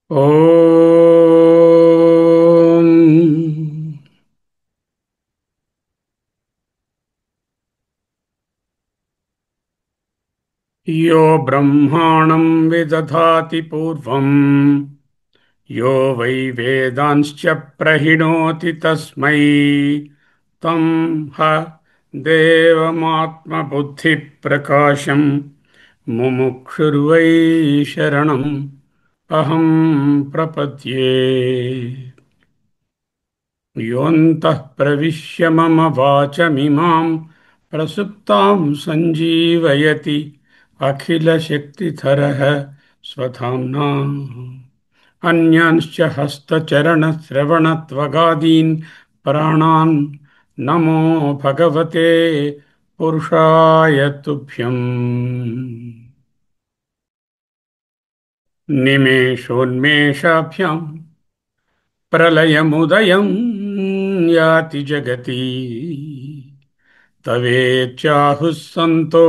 ఓం यो ब्रह्माणं विदधाति पूर्वं यो वै वेदांश्च प्रहिणोति तस्मै तं ह देवमात्मबुद्धिप्रकाशं मुमुक्षुर्वै शरणम् अहं प्रपद्ये योऽन्तः प्रविश्य मम वाचमिमां प्रसुप्तां सञ्जीवयति अखिलशक्तिधरः स्वधाम्ना अन्यांश्च हस्तचरणश्रवणत्वगादीन् प्राणान् नमो भगवते पुरुषाय तुभ्यम् निमेषोन्मेषाभ्याम् प्रलयमुदयं याति जगति तवेच्चाहुः सन्तो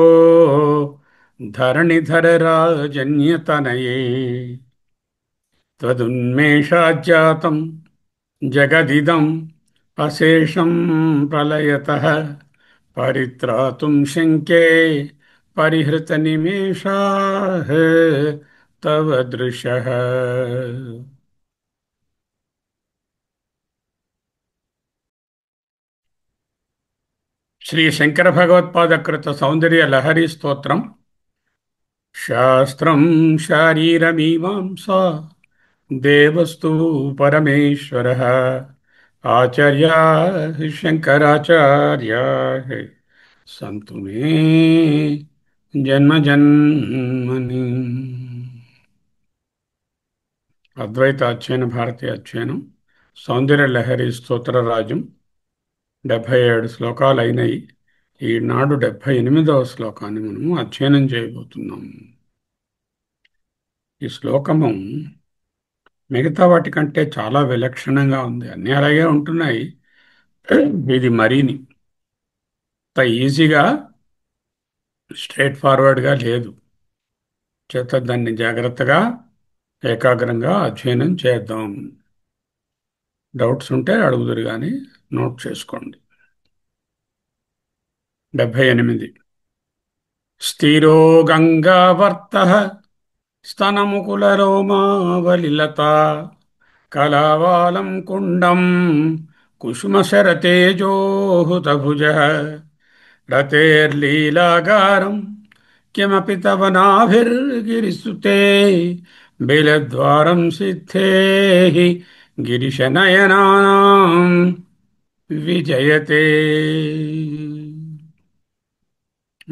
धरणिधरराजन्यतनये त्वदुन्मेषाज्जातं जगदिदम् अशेषं प्रलयतः परित्रातुं शङ्के परिहृतनिमेषाः तव दृशः శ్రీ శంకర భగవత్పాదకృత సౌందర్య లహరి స్తోత్రం. శాస్త్రం శారీరమీమాంసా దేవస్తు పరమేశ్వర ఆచార్యా శంకరాచార్యా సంతు మే జన్మజన్మని. అద్వైత అధ్యయన భారతీయ అధ్యయనం సౌందర్య లహరి స్తోత్రరాజం 77 శ్లోకాలు అయినాయి. ఈనాడు 78వ శ్లోకాన్ని మనము అధ్యయనం చేయబోతున్నాం. ఈ శ్లోకము మిగతా వాటి కంటే చాలా విలక్షణంగా ఉంది. అన్నీ అలాగే ఉంటున్నాయి, ఇది మరీని అంత ఈజీగా స్ట్రైట్ ఫార్వర్డ్గా లేదు. చేత దాన్ని జాగ్రత్తగా ఏకాగ్రంగా అధ్యయనం చేద్దాం. డౌట్స్ ఉంటే అడుగుదురు కానీ నోట్ చేసుకోండి. 78. స్థిరో గంగావర్తః స్తనముకులరోమావలిలతా కళావాలం కుండం కుసుమశరతేజోహుతభుజः రతేర్లీలాగారం కిమపి తవ నాభిర్గిరిసుతే బిలద్వారం సిద్ధేః గిరిశనయనానాం విజయతే.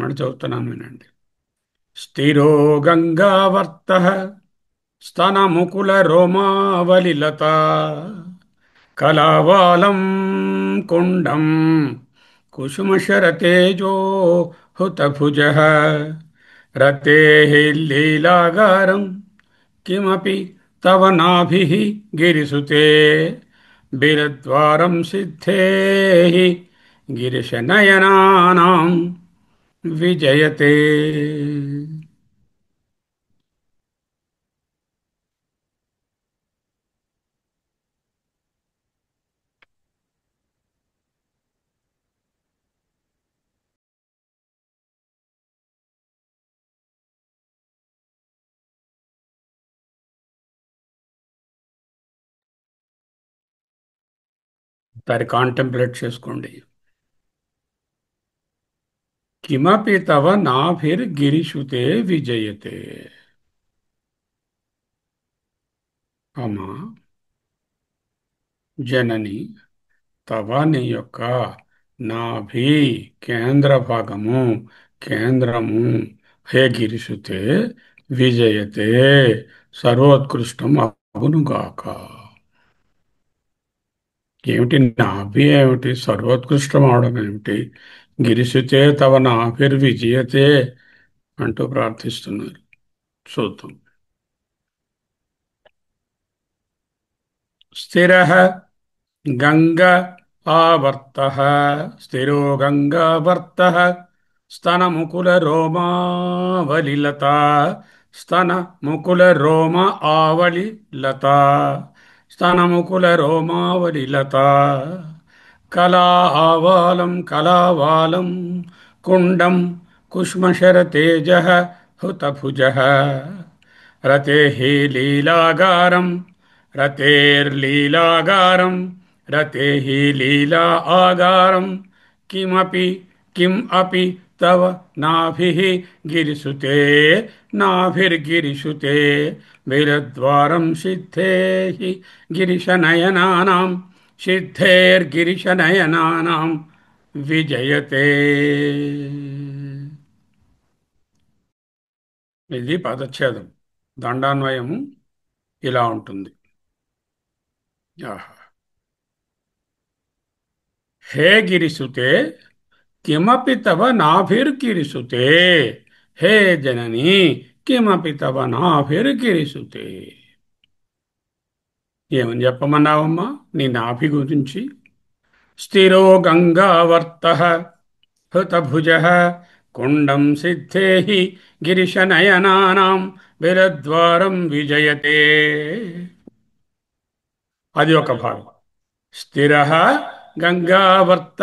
మళ్ళీ చదువుతున్నాను, వినండి. స్థిరో గంగావర్తః స్తనముకులరోమావలిలతా కళావాలం కుండం కుసుమశరతేజో హుతభుజः రతేః లీలాగారం కిమపి తవ నాభిః గిరిసుతే బిలద్వారం సిద్ధేః గిరిశనయనానాం విజయతే. దాన్ని కాంటెంప్లేట్ చేసుకోండి. కిమపి తవ నాభిర్గిరిషుతే విజయతే. అమా జనని, తవ నీ యొక్క నాభి కేంద్ర భాగము, కేంద్రము, హే గిరిషుతే విజయతే సర్వోత్కృష్టం అగునుగాక. ఏమిటి నాభి ఏమిటి సర్వోత్కృష్టం అవడం ఏమిటి గిరిశుతే తవ నాభిర్విజయతే అంటూ ప్రార్థిస్తున్నారు. చూద్దాం. స్థిర గంగ ఆవర్త స్థిరో గంగావర్త స్తనముకుల రోమావలిలత స్తన ముకుల రోమ ఆవళి లత స్తనముకుల రోమావళిలత కళా ఆవాలం కళావాలం కుండం కుష్మశరతేజ హుతభుజ రతే లీలాగారం రతేర్లీలాగారం రతే లీలా ఆగారం కిమపి కిం అపి తవ నాభిః గిరిసుతే నాభిర్గిరిసుతే వీరద్వారం సిద్ధేః గిరిశనయనానాం సిద్ధేర్గిరిశనయనానాం విజయతే. ఇది పదచ్ఛేదం. దండాన్వయము ఇలా ఉంటుంది. ఆహా. హే గిరిసుతే కిమపి తవ నాభిర్గిరిసుతే హే జనని కిమపి తవ నాభిర్గిరిసుతే. ఏమని చెప్పమన్నావమ్మా నీ నాభి గురించి? స్థిరో గంగావర్త హృతభుజ కుండం సిద్ధేః గిరిశనయనానాం బిరద్వారం విజయతే. అది ఒక భాగం. స్థిర గంగావర్త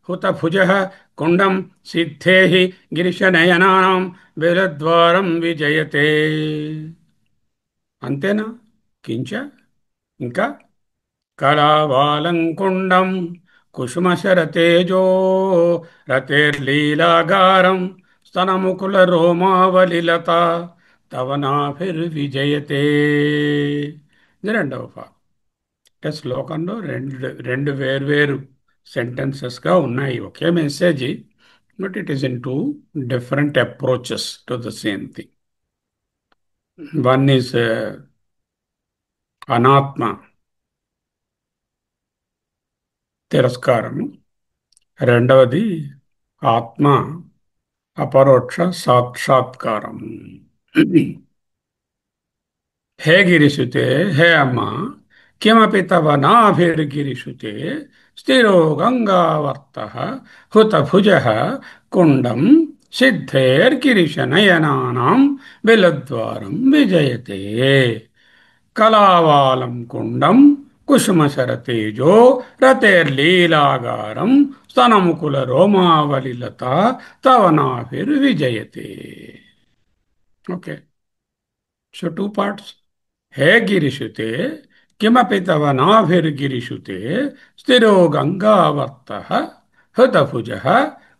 హుతభుజ కుండం సిద్ధేః గిరిశనయనానాం బిరద్వారం విజయతే. అంతేనా? కించ ఇంకా కళావాలంకుండం కుసుమశరతేజో రతేర్లీలాగారం స్తనముకుల రోమావలిలత తవ నాభిర్విజయతే. ఇది రెండవ భాగం. అంటే శ్లోకంలో రెండు రెండు వేర్వేరు సెంటెన్సెస్గా ఉన్నాయి. ఒకే message, but it is in two different approaches to the same thing. One is అనాత్మ తిరస్కారము, రెండవది ఆత్మ అపరోక్ష సాక్షాత్కారము. హే గిరిసుతే, హే అమ్మ, కిమపి తవ నాభిర్గిరిసుతే స్థిరో గంగావర్త హుతభుజ కుండం సిద్ధేర్గిరిశనయనానాం బిలద్వారం విజయతే. కళావాలం కుండం కుసుమశరతేజో రతేర్లీలాగారం స్తనముకుల రోమావళిలత తవ నాభిర్విజయతే. ఓకే. So two parts. హే గిరిషుతే కిమపి తవ నాభిర్గిరిషుతే స్థిరో గంగావర్త హృతభుజ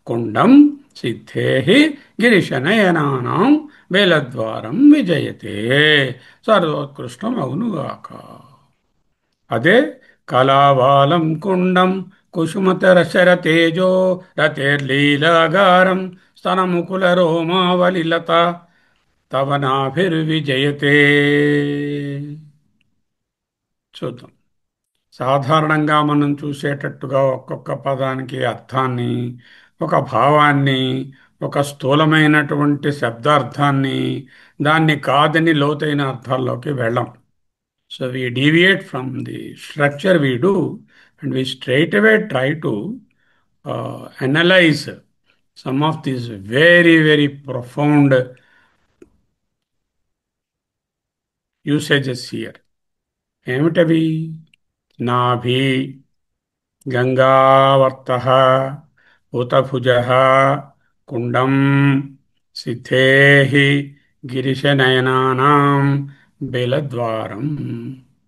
కుండం సిద్ధేః గిరిశనయనానాం వేలద్వారం విజయతే. సర్వోత్కృష్టం అవునుగాక. అదే కళావాలం కుండం కుసుమతర శరతేజో రతేర్లీలాగారం స్తనముకుల రోమావలిలత తవ నాభిర్విజయతే. చూద్దాం. సాధారణంగా మనం చూసేటట్టుగా ఒక్కొక్క పదానికి అర్థాన్ని, ఒక భావాన్ని, ఒక స్థూలమైనటువంటి శబ్దార్థాన్ని, దాన్ని కాదని లోతైన అర్థాల్లోకి వెళ్ళం. So we deviate from the structure we do, and we straight away try to analyze some of these very, very profound usages here. ఏమిటవి? నాభి, గంగావర్త, ఉతభుజ, కుండం, సిద్ధేః గిరిశనయనానాం బిలద్వారం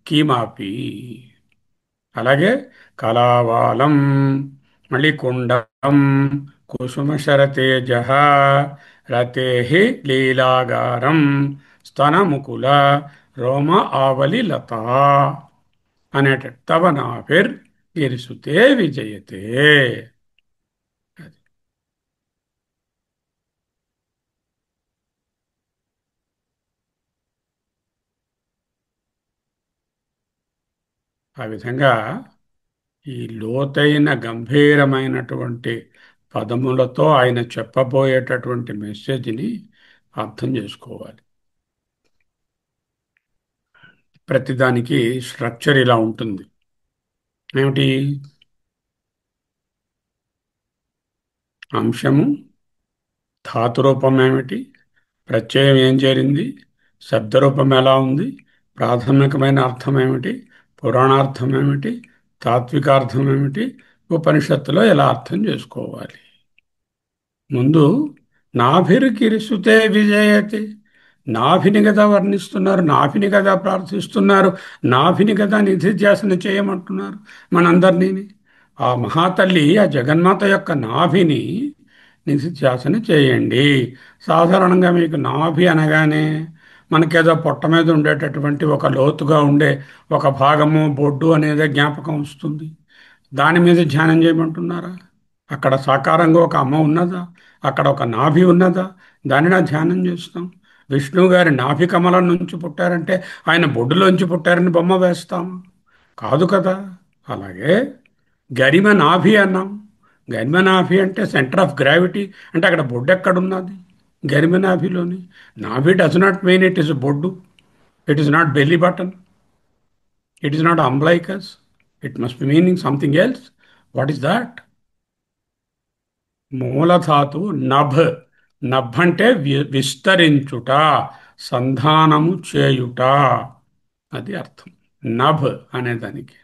కిమపి. అలాగే కళావాలం, మళ్ళీ కుండం, కుసుమశరతేజ రతేః లీలాగారం స్తనముకుల రోమ ఆవలిలత అనేట తవ నాభిర్ గిరిసుతే విజయతే. ఆ విధంగా ఈ లోతైన గంభీరమైనటువంటి పదములతో ఆయన చెప్పబోయేటటువంటి మెసేజ్ని అర్థం చేసుకోవాలి. ప్రతిదానికి స్ట్రక్చర్ ఇలా ఉంటుంది. ఏమిటి? అంశము, ధాతురూపం ఏమిటి, ప్రత్యయం ఏం చేరింది, శబ్దరూపం ఎలా ఉంది, ప్రాథమికమైన అర్థం ఏమిటి, పురాణార్థం ఏమిటి, తాత్వికార్థం ఏమిటి, ఉపనిషత్తులో ఎలా అర్థం చేసుకోవాలి. ముందు నాభిర్కిరిసుతే విజయతే, నాభిని కదా వర్ణిస్తున్నారు, నాభిని కదా ప్రార్థిస్తున్నారు, నాభిని కదా నిధిధ్యాసన చేయమంటున్నారు మనందరినీ. ఆ మహాతల్లి, ఆ జగన్మాత యొక్క నాభిని నిధిధ్యాసన చేయండి. సాధారణంగా మీకు నాభి అనగానే మనకేదో పొట్ట మీద ఉండేటటువంటి ఒక లోతుగా ఉండే ఒక భాగము బొడ్డు అనేది జ్ఞాపకం వస్తుంది. దాని మీద ధ్యానం చేయమంటున్నారా? అక్కడ సాకారంగా ఒక అమ్మ ఉన్నదా? అక్కడ ఒక నాభి ఉన్నదా? దానిని ధ్యానం చేస్తాం. విష్ణువు గారి నాభి కమలం నుంచి పుట్టారంటే ఆయన బొడ్డులోంచి పుట్టారని బొమ్మ వేస్తాం? కాదు కదా. అలాగే గరిమ నాభి అన్నాం. గరిమ నాభి అంటే సెంటర్ ఆఫ్ గ్రావిటీ, అంటే అక్కడ బొడ్డు ఎక్కడున్నది? గరిమ నాభిలోని. నాభి does not mean it is బొడ్డు. It is not belly button. It is not umbilicus. It must be meaning something else. What is that? మూలధాతు నభ్. నభ్ అంటే విస్తరించుట, సంధానము చేయుట, అది అర్థం నభ్ అనేదానికి.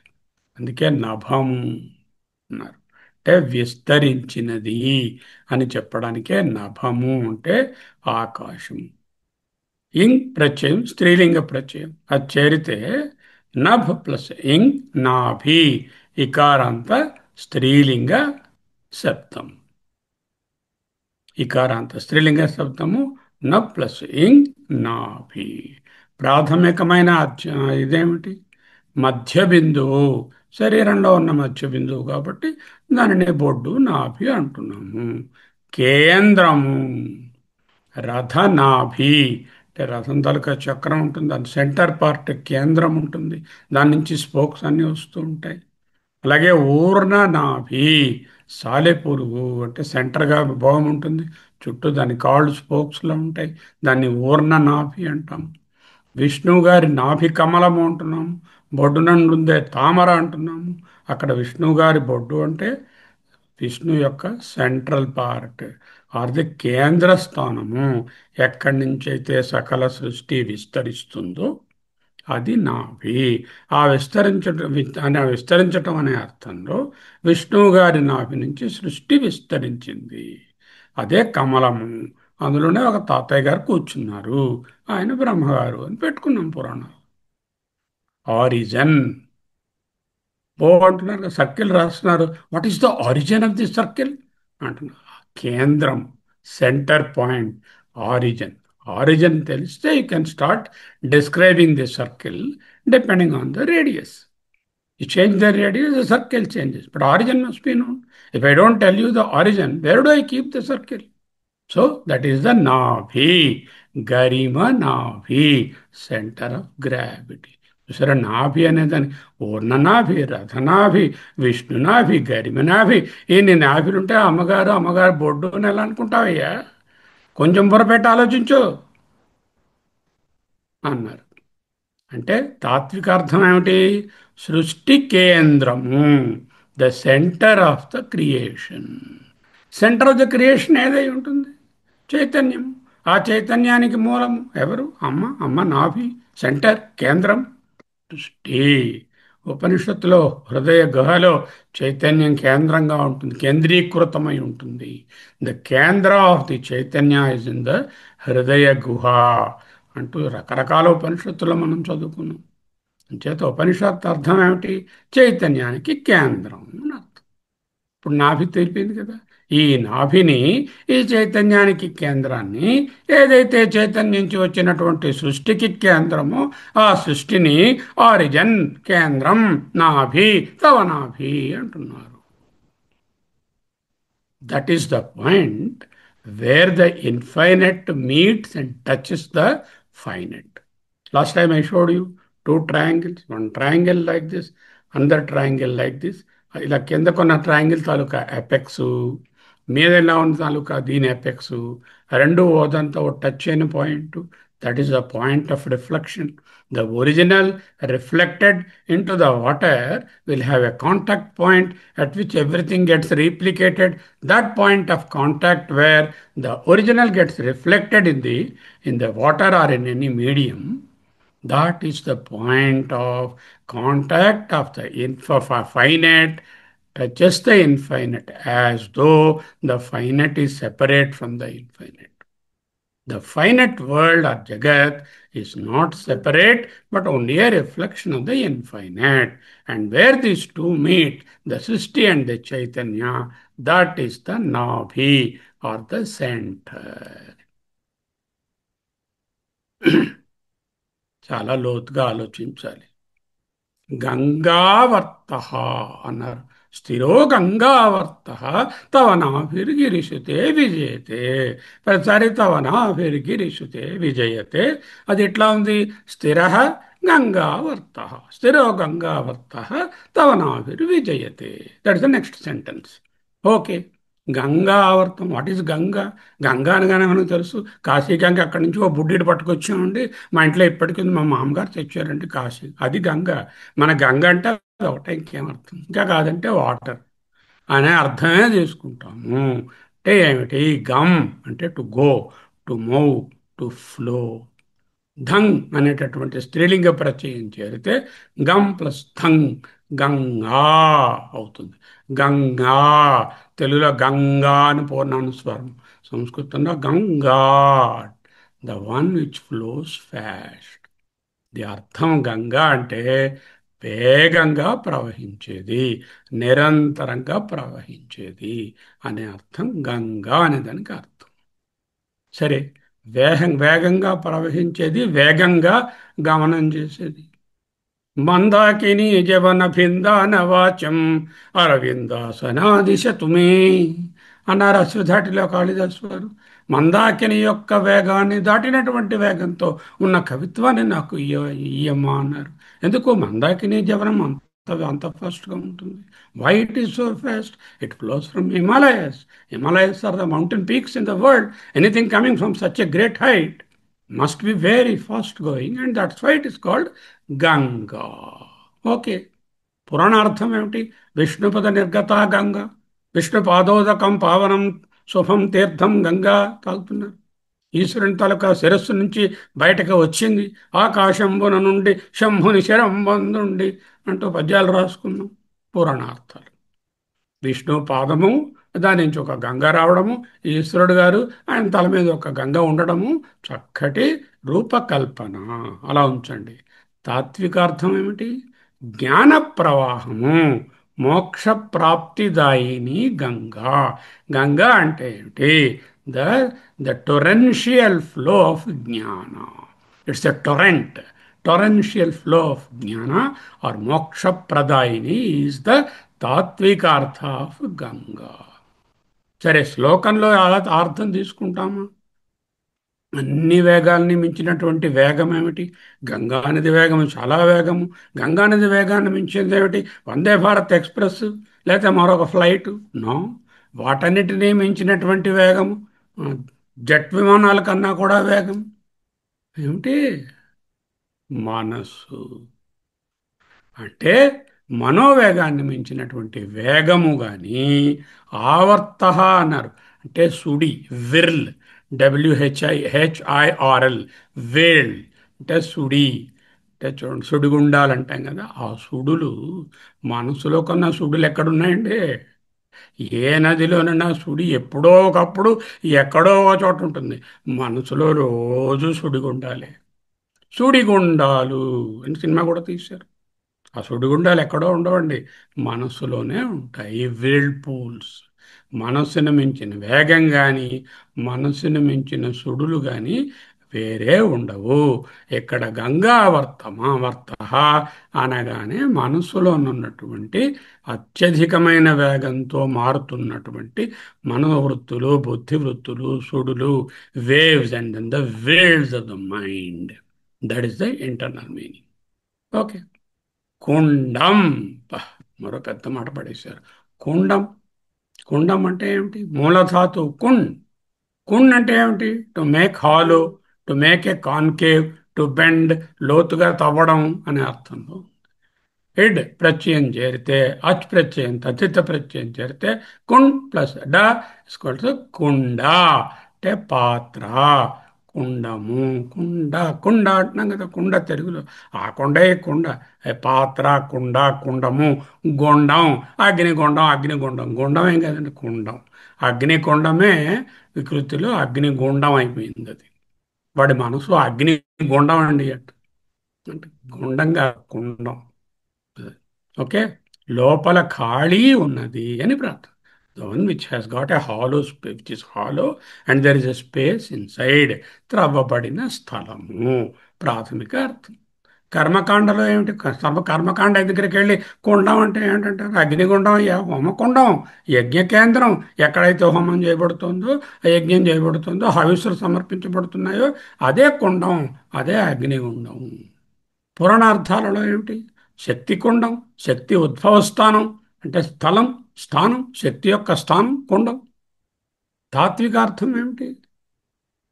అందుకే నభము అన్నారు. అంటే విస్తరించినది అని చెప్పడానికే నభము అంటే ఆకాశం. ఇంగ్ ప్రత్యయం స్త్రీలింగ ప్రత్యయం, అది చేరితే నభ్ ప్లస్ ఇంగ్ నాభి, ఇకారాంత స్త్రీలింగ శబ్దం. ఇకారాంత స్త్రీలింగ శబ్దము న ప్లస్ ఇంగ్ నాభి. ప్రాథమికమైన ఇదేమిటి? మధ్య బిందువు, శరీరంలో ఉన్న మధ్య బిందువు కాబట్టి దానిని బొడ్డు నాభి అంటున్నాము. కేంద్రము రథనాభి, అంటే రథం తాలూకా చక్రం ఉంటుంది, దాని సెంటర్ పార్ట్ కేంద్రం ఉంటుంది, దాని నుంచి స్పోక్స్ అన్నీ వస్తూ ఉంటాయి. అలాగే ఊర్ణ నాభి, సాలెపురుగు అంటే సెంటర్గా భోగం ఉంటుంది, చుట్టూ దాని కాళ్ళు స్పోక్స్లో ఉంటాయి, దాన్ని ఊర్ణ నాభి అంటాం. విష్ణువు గారి నాభి కమలము అంటున్నాము, బొడ్డు నుండి ఉండే తామర అంటున్నాము. అక్కడ విష్ణువు గారి బొడ్డు అంటే విష్ణు యొక్క సెంట్రల్ పార్ట్ ఆర్ ది కేంద్ర స్థానము. ఎక్కడి నుంచైతే సకల సృష్టి విస్తరిస్తుందో అది నాభి. ఆ విస్తరించటం అనే అర్థంలో విష్ణువు గారి నాభి నుంచి సృష్టి విస్తరించింది. అదే కమలము. అందులోనే ఒక తాతయ్య గారు కూర్చున్నారు, ఆయన బ్రహ్మగారు అని పెట్టుకున్నాం పురాణం. ఆరిజన్ ఓ అంటున్నారు, సర్కిల్ రాస్తున్నారు. What is the origin of the circle అంటున్నారు. కేంద్రం, సెంటర్ పాయింట్, ఆరిజిన్. ఆరిజిన్ తెలిస్తే you can start describing the circle depending on the radius. You change the radius, the circle changes. But origin must be known. If I don't tell you the origin, where do I keep the circle? So that is the Navi. Garima Navi, center of gravity. చూసారా, నాభి అనేదాన్ని పూర్ణ నాభి, రథనాభి, విష్ణు నాభి, గరిమ నాభి. నీ నాభిలుంటే అమ్మగారు అమ్మగారు బొడ్డు అని ఎలా అనుకుంటావయ్యా? కొంచెం పొరపెట్టి ఆలోచించు అన్నారు. అంటే తాత్వికార్థం ఏమిటి? సృష్టి కేంద్రము, the centre of the creation. Centre of the creation ఏదై ఉంటుంది? చైతన్యం. ఆ చైతన్యానికి మూలము ఎవరు? అమ్మ. అమ్మ నాభి, సెంటర్, కేంద్రం, సృష్టి. ఉపనిషత్తులో హృదయ గుహలో చైతన్యం కేంద్రంగా ఉంటుంది, కేంద్రీకృతమై ఉంటుంది. ద కేంద్ర of the Chaitanya is in the హృదయ గుహ అంటూ రకరకాల ఉపనిషత్తులో మనం చదువుకున్నాం. అంచేత ఉపనిషత్తు అర్థం ఏమిటి? చైతన్యానికి కేంద్రం అని అర్థం. ఇప్పుడు నాభి తెలిపింది కదా. ఈ నాభిని, ఈ చైతన్యానికి కేంద్రాన్ని, ఏదైతే చైతన్యం నుంచి వచ్చినటువంటి సృష్టికి కేంద్రమో ఆ సృష్టిని ఆరిజన్, కేంద్రం, నాభి, తవ నాభి అంటున్నారు. That is the point where the infinite meets and touches the finite. Last time I showed you two triangles, one triangle like this, another triangle like this. ఇలా కింద కొన్న ట్రయాంగిల్ తాలూకా ఎపెక్స్, మీద ఎలా ఉన్న తాలూకా దీని ఎపెక్స్, రెండు ఓదంతా టచ్ అయిన point, that is the point of reflection. The original reflected into the water will have a contact point at which everything gets replicated. That point of contact where the original gets reflected in the water or in any medium, that is the point of contact of the finite touches the infinite, as though the finite is separate from the infinite. The finite world or Jagat is not separate but only a reflection of the infinite. And where these two meet, the Srishti and the Chaitanya, that is the Nabhi or the center. చాలా లోతుగా ఆలోచించాలి. గంగావర్త అన్నారు. స్థిరో గంగావర్త తవనాభిర్గిరిషుతే విజయతే. ప్రతిసారి తవనాభిర్గిరిషుతే విజయతే. అది ఎట్లా ఉంది? స్థిర గంగావర్త, స్థిరో గంగావర్త తవనాభిర్విజయతే. That is the next sentence. Okay. Ganga ఆవర్తం, వాట్ ఈజ్ గంగా? గంగా అనగానే మనకు తెలుసు కాశీ గంగ. అక్కడి నుంచి ఓ బుడ్డిని పట్టుకొచ్చామండి, మా ఇంట్లో ఇప్పటికీ ఉంది, మా మామగారు తెచ్చారండి కాశీ, అది గంగ. మన గంగ అంటే అది ఒకటే, ఇంకేమర్థం? ఇంకా కాదంటే వాటర్ అనే అర్థమే తీసుకుంటాము. అంటే ఏమిటి? గమ్ అంటే to go, to move, to flow. ధంగ్ అనేటటువంటి స్త్రీలింగ ప్రత్యయం చేరితే గం ప్లస్ థంగ్ గంగా అవుతుంది. గంగా, తెలుగులో గంగా అని పూర్ణానుస్వరం, సంస్కృతంలో Ganga, the one which flows fast. The అర్థం గంగా అంటే వేగంగా ప్రవహించేది, నిరంతరంగా ప్రవహించేది అనే అర్థం గంగా అనే దానికి అర్థం. సరే, వేగంగా ప్రవహించేది, వేగంగా గమనం చేసేది. మందాకిని జవన భిందాన వాచం అరవిందాసనాదిశతు మే అన్నారు అశ్వధాటిలో కాళిదాసు వారు. మందాకిని యొక్క వేగాన్ని దాటినటువంటి వేగంతో ఉన్న కవిత్వాన్ని నాకు ఇయ్యమ్మా అన్నారు. ఎందుకు? మందాకిని జవనం అంత ఫాస్ట్గా ఉంటుంది. Why it is so fast? It flows from Himalayas. Himalayas are the mountain peaks in the world. Anything coming from such a great height must be very fast going, and that's why it is called Ganga. Okay. పురాణార్థం ఏమిటి? విష్ణుపద నిర్గత గంగా, విష్ణు పాదోదకం పావనం శుభం తీర్థం గంగా తాగుతున్నారు. ఈశ్వరుని తాలూకా శిరస్సు నుంచి బయటకు వచ్చింది, ఆకాశంబున నుండి శంభుని శరంబందుండి అంటూ పద్యాలు రాసుకున్నాం. పురాణార్థాలు. విష్ణు పాదము, దాని నుంచి ఒక గంగ రావడము, ఈశ్వరుడు గారు ఆయన తల మీద ఒక గంగ ఉండడము, చక్కటి రూపకల్పన. అలా ఉంచండి. తాత్వికార్థం ఏమిటి? జ్ఞాన ప్రవాహము, మోక్ష ప్రాప్తిదాయిని గంగా. గంగా అంటే ఏమిటి? The the torrential flow of jnana. It's a torrential flow of jnana or moksha pradayini is the tatvikartha of Ganga. సరే, శ్లోకంలో అర్థం తీసుకుంటామా? అన్ని వేగాల్ని మించినటువంటి వేగం ఏమిటి? గంగా నది వేగము చాలా వేగము. గంగా నది వేగాన్ని మించింది ఏమిటి? వందే భారత్ ఎక్స్ప్రెస్, లేకపోతే మరొక ఫ్లైట్? నో. వాటన్నిటినీ మించినటువంటి వేగము జెట్ విమానాల కన్నా కూడా వేగం ఏమిటి? మనస్సు. అంటే మనోవేగాన్ని మించినటువంటి వేగము కానీ, ఆవర్త అన్నారు అంటే సుడి, విర్ల్, WHIRL, వేల్ అంటే సుడి. అంటే చూడండి, సుడిగుండాలు అంటాం కదా, ఆ సుడులు మనసులో కన్నా సుడులు ఎక్కడున్నాయండి? ఏ నదిలోనైనా సుడి ఎప్పుడో ఒకప్పుడు ఎక్కడో ఒక చోట ఉంటుంది. మనసులో రోజు సుడిగుండాలే. సుడిగుండాలు అని సినిమా కూడా తీశారు. ఆ సుడిగుండాలు ఎక్కడో ఉండవండి, మనస్సులోనే ఉంటాయి. Whirlpools. మనస్సును మించిన వేగం కానీ, మనస్సును మించిన సుడులు కానీ వేరే ఉండవు. ఇక్కడ వర్త అనగానే మనస్సులోనున్నటువంటి అత్యధికమైన వేగంతో మారుతున్నటువంటి మనోవృత్తులు, బుద్ధివృత్తులు, సుడులు, waves and the waves of the mind. That is the internal meaning. Okay. కుండం, మరో పెద్ద మాట పడేశారు. కుండం. కుండం అంటే ఏమిటి? మూలధాతు కున్. కున్ అంటే ఏమిటి? To make hollow, to make a concave, to bend, లోతుగా తవ్వడం అనే అర్థంలో. ఇడ్ ప్రత్యయం చేరితే అచ్ ప్రత్యయం తథిత ప్రత్యయం చేరితే కున్ ప్లస్ డ ఇస్క్వల్ టు కుండ, అంటే పాత్ర, కుండము. కుండ కుండ అంటున్నాం కదా, కుండ తెలుగులో. ఆ కుండే కుండ. పాత్ర, కుండ, కుండము. గుండం, అగ్నిగుండం. అగ్నిగుండం గుండం ఏం కదండి, కుండం. అగ్నిగుండమే వికృతిలో అగ్నిగుండం అయిపోయింది అది. వాడి మనసు అగ్ని గుండం అండి అంటే గుండంగా కుండం. ఓకే. లోపల ఖాళీ ఉన్నది అని ప్రార్థన. The one which has got a hollow, which is hollow and there is a space inside, త్రవ్వబడిన స్థలము. ప్రాథమిక అర్థం. కర్మకాండలో ఏమిటి? కర్మకాండ దగ్గరికి వెళ్ళి కుండం అంటే ఏంటంటారు? అగ్నిగుండం, హోమకుండం, యజ్ఞ కేంద్రం. ఎక్కడైతే హోమం చేయబడుతుందో, యజ్ఞం చేయబడుతుందో, హవిస్సులు సమర్పించబడుతున్నాయో అదే కుండం, అదే అగ్నిగుండం. పురాణార్థాలలో ఏమిటి? శక్తి కుండం, శక్తి ఉద్భవ స్థానం, అంటే స్థలం, స్థానం, శక్తి యొక్క స్థానం కుండం. తాత్వికార్థం ఏమిటి?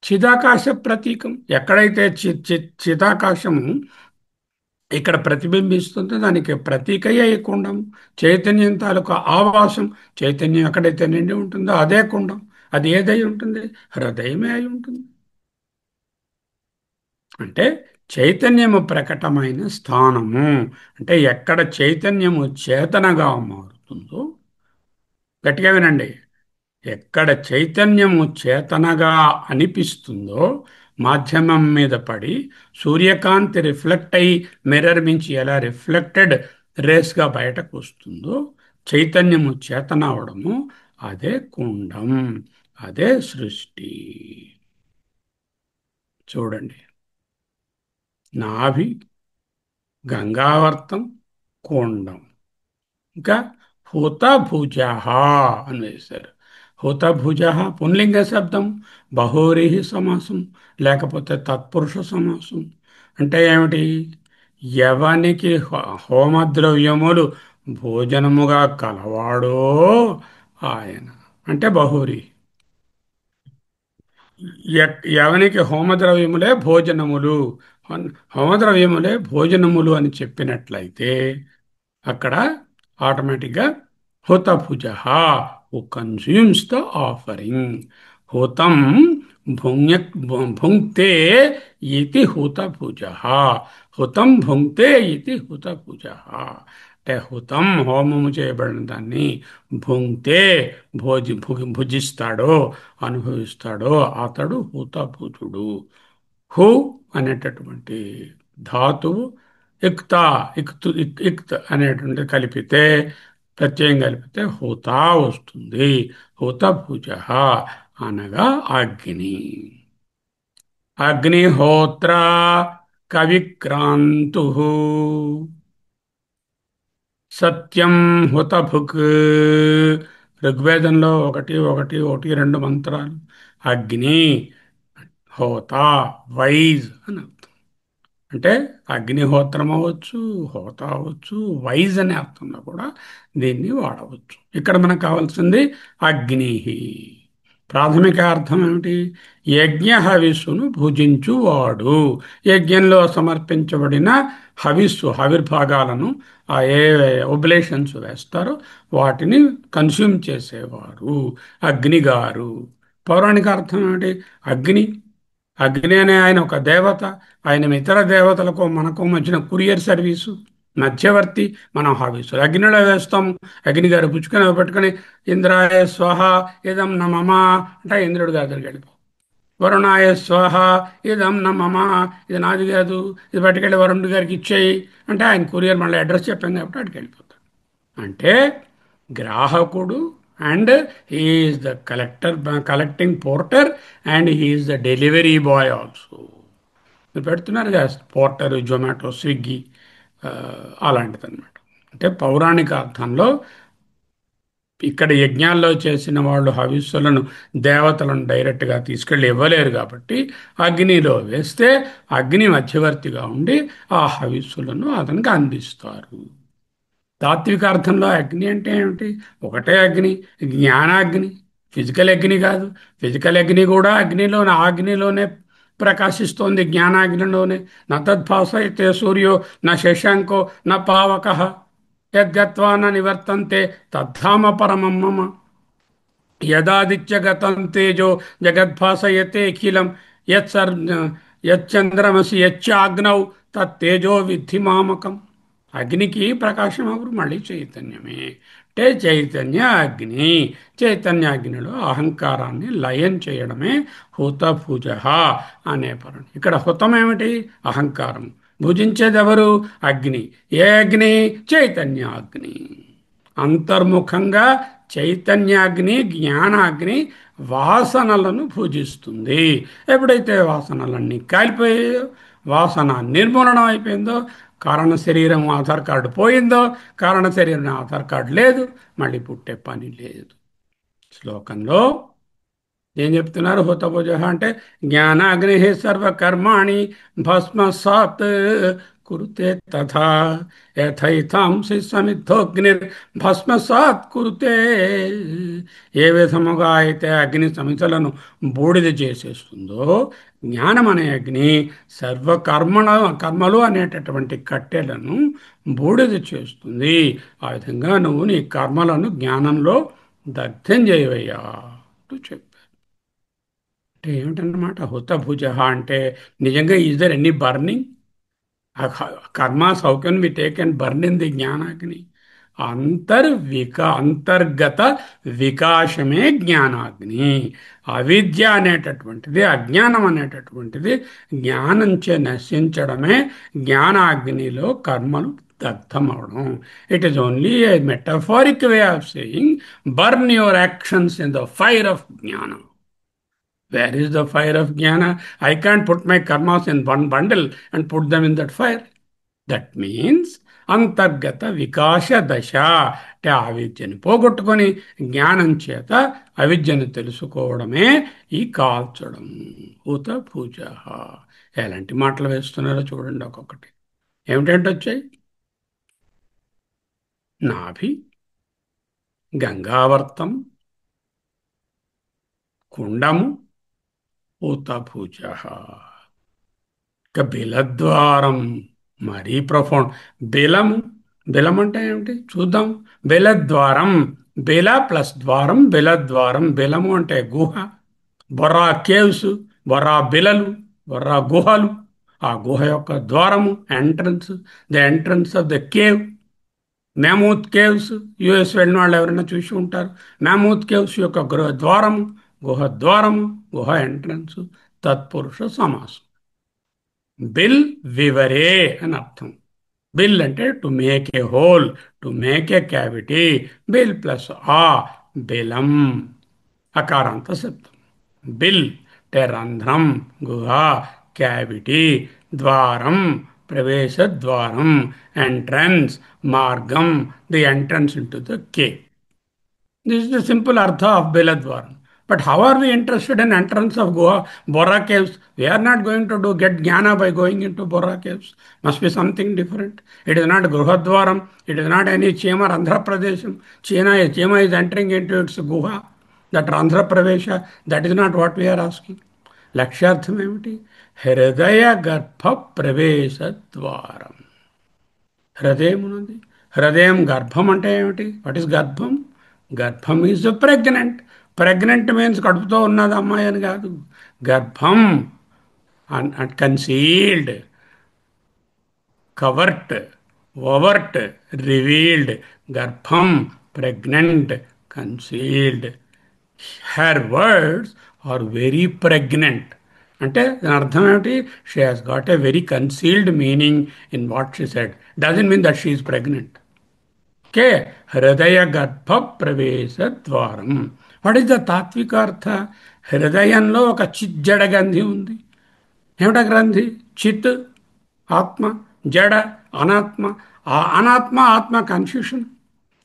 చిదాకాశ ప్రతీకం. ఎక్కడైతే చిదాకాశము ఇక్కడ ప్రతిబింబిస్తుందో దానికి ప్రతీకయే ఈ కుండం. చైతన్యం తాలూకా ఆవాసం, చైతన్యం ఎక్కడైతే నిండి ఉంటుందో అదే కుండం. అది ఏదై ఉంటుంది? హృదయమే అయి ఉంటుంది. అంటే చైతన్యము ప్రకటమైన స్థానము. అంటే ఎక్కడ చైతన్యము చేతనగా మారుతుందో, గట్టిగా వినండి, ఎక్కడ చైతన్యము చేతనగా అనిపిస్తుందో, మాధ్యమం మీద పడి సూర్యకాంతి రిఫ్లెక్ట్ అయి మిర్రర్ మించి ఎలా రిఫ్లెక్టెడ్ రేస్గా బయటకు వస్తుందో, చైతన్యము చేతన అవడము, అదే కుండం, అదే సృష్టి. చూడండి, నాభి, గంగావర్తం, కుండం. ఇంకా హుతభుజ అని వేశారు. హుతభుజ పుంలింగ శబ్దం, బహువ్రీహి సమాసం, లేకపోతే తత్పురుష సమాసం. అంటే ఏమిటి? ఎవనికి హోమద్రవ్యములు భోజనముగా కలవాడో ఆయన, అంటే బహువ్రీహి. ఎవనికి హోమద్రవ్యములే భోజనములు, హోమద్రవ్యములే భోజనములు అని చెప్పినట్లయితే అక్కడ ఆటోమేటిక్గా హుతభుజ, హూ కన్స్యూమ్స్ ద ఆఫరింగ్. హుతం భుంజ, భుంక్తే ఇది హుతభుజ. హుతం భుంక్తే ఇది హుతభుజ. అంటే హుతం హోమము చేయబడిన దాన్ని, భుంక్తే భుజిస్తాడో, అనుభవిస్తాడో అతడు హుతభుజుడు. హు అనేటటువంటి ధాతువు ఇక్త, ఇక్త్ అనేటువంటి కలిపితే, ప్రత్యయం కలిపితే హుతా వస్తుంది. హుతభుజ అనగా అగ్ని. అగ్నిహోత్ర కవిక్రాంతు సత్యం హుతభుక్. ఋగ్వేదంలో ఒకటి ఒకటి ఒకటి రెండు మంత్రాలు. అగ్ని, హోత, వైజ్ అని అర్థం. అంటే అగ్నిహోత్రం అవ్వచ్చు, హోత అవ్వచ్చు, వైజ్ అనే అర్థంలో కూడా దీన్ని వాడవచ్చు. ఇక్కడ మనకు కావాల్సింది అగ్ని. ప్రాథమిక అర్థం ఏమిటి? యజ్ఞ హవిస్సును భుజించువాడు. యజ్ఞంలో సమర్పించబడిన హవిస్సు, హవిర్భాగాలను, ఆ ఏ ఒబ్లేషన్స్ వేస్తారో వాటిని కన్స్యూమ్ చేసేవారు అగ్నిగారు. పౌరాణిక అర్థం ఏమిటి? అగ్ని. అగ్ని అనే ఆయన ఒక దేవత. ఆయన ఇతర దేవతలకు మనకు మధ్యన కురియర్ సర్వీసు, మధ్యవర్తి. మనం హాబీస్ అగ్నిలో వేస్తాం. అగ్ని గారు పుచ్చుకొని పట్టుకొని ఇంద్రాయ స్వహ ఇదం న మమ అంటే ఇంద్రుడు గారి దగ్గరికి వెళ్ళిపో. వరుణాయ స్వహ ఇదం న మమ, ఇది నాది కాదు, ఇది పట్టుకెళ్ళి వరుణుడి గారికి ఇచ్చేయి అంటే ఆయన కురియర్ మళ్ళీ అడ్రస్ చెప్పాను కాబట్టి అక్కడికి వెళ్ళిపోతాడు. అంటే గ్రాహకుడు and he is the collector, collecting porter, and he is the delivery boy also. మీరు పెడుతున్నారు కదా పోర్టర్, జొమాటో, స్విగ్గీ, అలాంటిది అనమాట. అంటే పౌరాణిక అర్థంలో ఇక్కడ యజ్ఞాల్లో చేసిన వాళ్ళు హవిస్సులను, దేవతలను డైరెక్ట్గా తీసుకెళ్ళి ఇవ్వలేరు కాబట్టి అగ్నిలో వేస్తే అగ్ని మధ్యవర్తిగా ఉండి ఆ హవిస్సులను అతనికి అందిస్తారు. తాత్విక అర్థంలో అగ్ని అంటే ఏమిటి? ఒకటే అగ్ని, జ్ఞానాగ్ని. ఫిజికల్ అగ్ని కాదు. ఫిజికల్ అగ్ని కూడా అగ్నిలోనే, ఆ అగ్నిలోనే ప్రకాశిస్తోంది, జ్ఞానాగ్నిలోనే. న తద్భాసయతే సూర్యో న శశాంకో న పావక యద్గత్వా న నివర్తంతే తద్ధామ పరమం మమ. యదాదిత్యగతం తేజో జగద్భాసయతేఖిలం యత్సర్ యచ్చంద్రమసి యచ్చాగ్నౌ తత్తేజో విద్ధి మామకం. అగ్నికి ప్రకాశం ఎవరు? మళ్ళీ చైతన్యమే. అంటే చైతన్య అగ్ని. చైతన్యాగ్నిలో అహంకారాన్ని లయం చేయడమే హుత భుజ అనే పరం. ఇక్కడ హుతం ఏమిటి? అహంకారం. భుజించేది ఎవరు? అగ్ని. ఏ అగ్ని? చైతన్యాగ్ని. అంతర్ముఖంగా చైతన్యాగ్ని, జ్ఞానాగ్ని వాసనలను భుజిస్తుంది. ఎప్పుడైతే వాసనలన్నీ కాలిపోయాయో, వాసన నిర్మూలనం అయిపోయిందో, కారణ శరీరం ఆధార్ కార్డు పోయిందో, కారణ శరీరం ఆధార్ కార్డు లేదు, మళ్ళీ పుట్టే పని లేదు. శ్లోకంలో ఏం చెప్తున్నారు? హుతభుజ అంటే జ్ఞానాగ్ని సర్వకర్మాణి భస్మసాత్ కురుతే తథా యథైతాంసి సమిద్ధోగ్నిర్ భస్మసాత్ కురుతే. ఏ విధముగా అయితే అగ్ని సమితలను బూడిద చేసేస్తుందో, జ్ఞానం అనే అగ్ని కర్మలు అనేటటువంటి కట్టెలను బూడిద చేస్తుంది. ఆ విధంగా నువ్వు నీ కర్మలను జ్ఞానంలో దగ్ధం చేయవయ్యా అంటూ చెప్పారు. అంటే ఏమిటన్నమాట హుతభుజ అంటే? నిజంగా is there any burning? Karmas how can be taken burn in the jnanagni? అంతర్గత వికాసమే జ్ఞానాగ్ని. అవిద్య అనేటటువంటిది, అజ్ఞానం అనేటటువంటిది జ్ఞానంచే నశించడమే జ్ఞానాగ్నిలో కర్మలు దగ్ధమవడం. It is only a metaphoric way of saying burn your actions in the fire of jnanam. Where is the fire of jnana? I can't put my karmas in one bundle and put them in that fire. That means అంతర్గత వికాస దశ. అంటే అవిద్యని పోగొట్టుకొని జ్ఞానం చేత అవిద్యను తెలుసుకోవడమే ఈ కాల్చడం. హుత పూజ. ఎలాంటి మాటలు వేస్తున్నారో చూడండి ఒక్కొక్కటి. ఏమిటంటే వచ్చాయి? నాభి, గంగావర్తం, కుండము, హుతభుజ. ఇక బిలద్వారం మరీ ప్రొఫౌండ్. బిలము. బిలం అంటే ఏమిటి చూద్దాం. బిలద్వారం. బిల ప్లస్ ద్వారం, బిలద్వారం. బిలము అంటే గుహ. బొర్రా కేవ్స్, బొర్రా బిలలు, బొర్రా గుహలు. ఆ గుహ యొక్క ద్వారము, entrance. The entrance of the cave. Mammoth caves, US వెళ్ళిన వాళ్ళు ఎవరైనా చూసి ఉంటారు. మ్యామూత్ కేవ్స్ యొక్క ద్వారము, గుహ ద్వారము, గుహ ఎంట్రన్స్. తత్పురుష సమాసం. బిల్ వివరే అని అర్థం. బిల్ అంటే to make A whole, to make A cavity. Bill plus ఆ, బిలం. అకారాంత శబ్దం. బిల్ అంటే రంధ్రం, గుహ, క్యావిటీ. ద్వారం, ప్రవేశ ద్వారం. ఎంట్రన్స్, మార్గం, the entrance into the cave. This is the simple artha of Beladwaran. But how are we interested in entrance of Goa, Bora caves? We are not going to get jnana by going into Bora caves. Must be something different. It is not Gruhadwaram. It is not any Chema Andhra Pradesham. Chema is entering into its Guha. That Andhra Pravesha. That is not what we are asking. లక్ష్యార్థం ఏమిటి? హృదయ గర్భ ప్రవేశ ద్వారం. హృదయం ఉన్నది. హృదయం గర్భం అంటే ఏమిటి? వాట్ ఈస్ గర్భం? గర్భం ఈజ్ ప్రెగ్నెంట్. ప్రెగ్నెంట్ మీన్స్ కడుపుతో ఉన్నది అమ్మాయి అని కాదు. గర్భం కన్సీల్డ్, కవర్ట్, ఓవర్ట్, రివీల్డ్. గర్భం, pregnant, concealed. Her words are very pregnant. అంటే దాని అర్థం ఏమిటి? She has got a very concealed meaning in what she said. Doesn't mean that she is pregnant. Okay. హృదయ గర్భ ప్రవేశ ద్వారం. What is the tatvikartha? హృదయంలో ఒక చిజ్జడ గ్రంథి ఉంది. ఏమిటా గ్రంథి? చిత్ ఆత్మ, జడ అనాత్మ. ఆ అనాత్మ ఆత్మ కన్ఫ్యూషన్.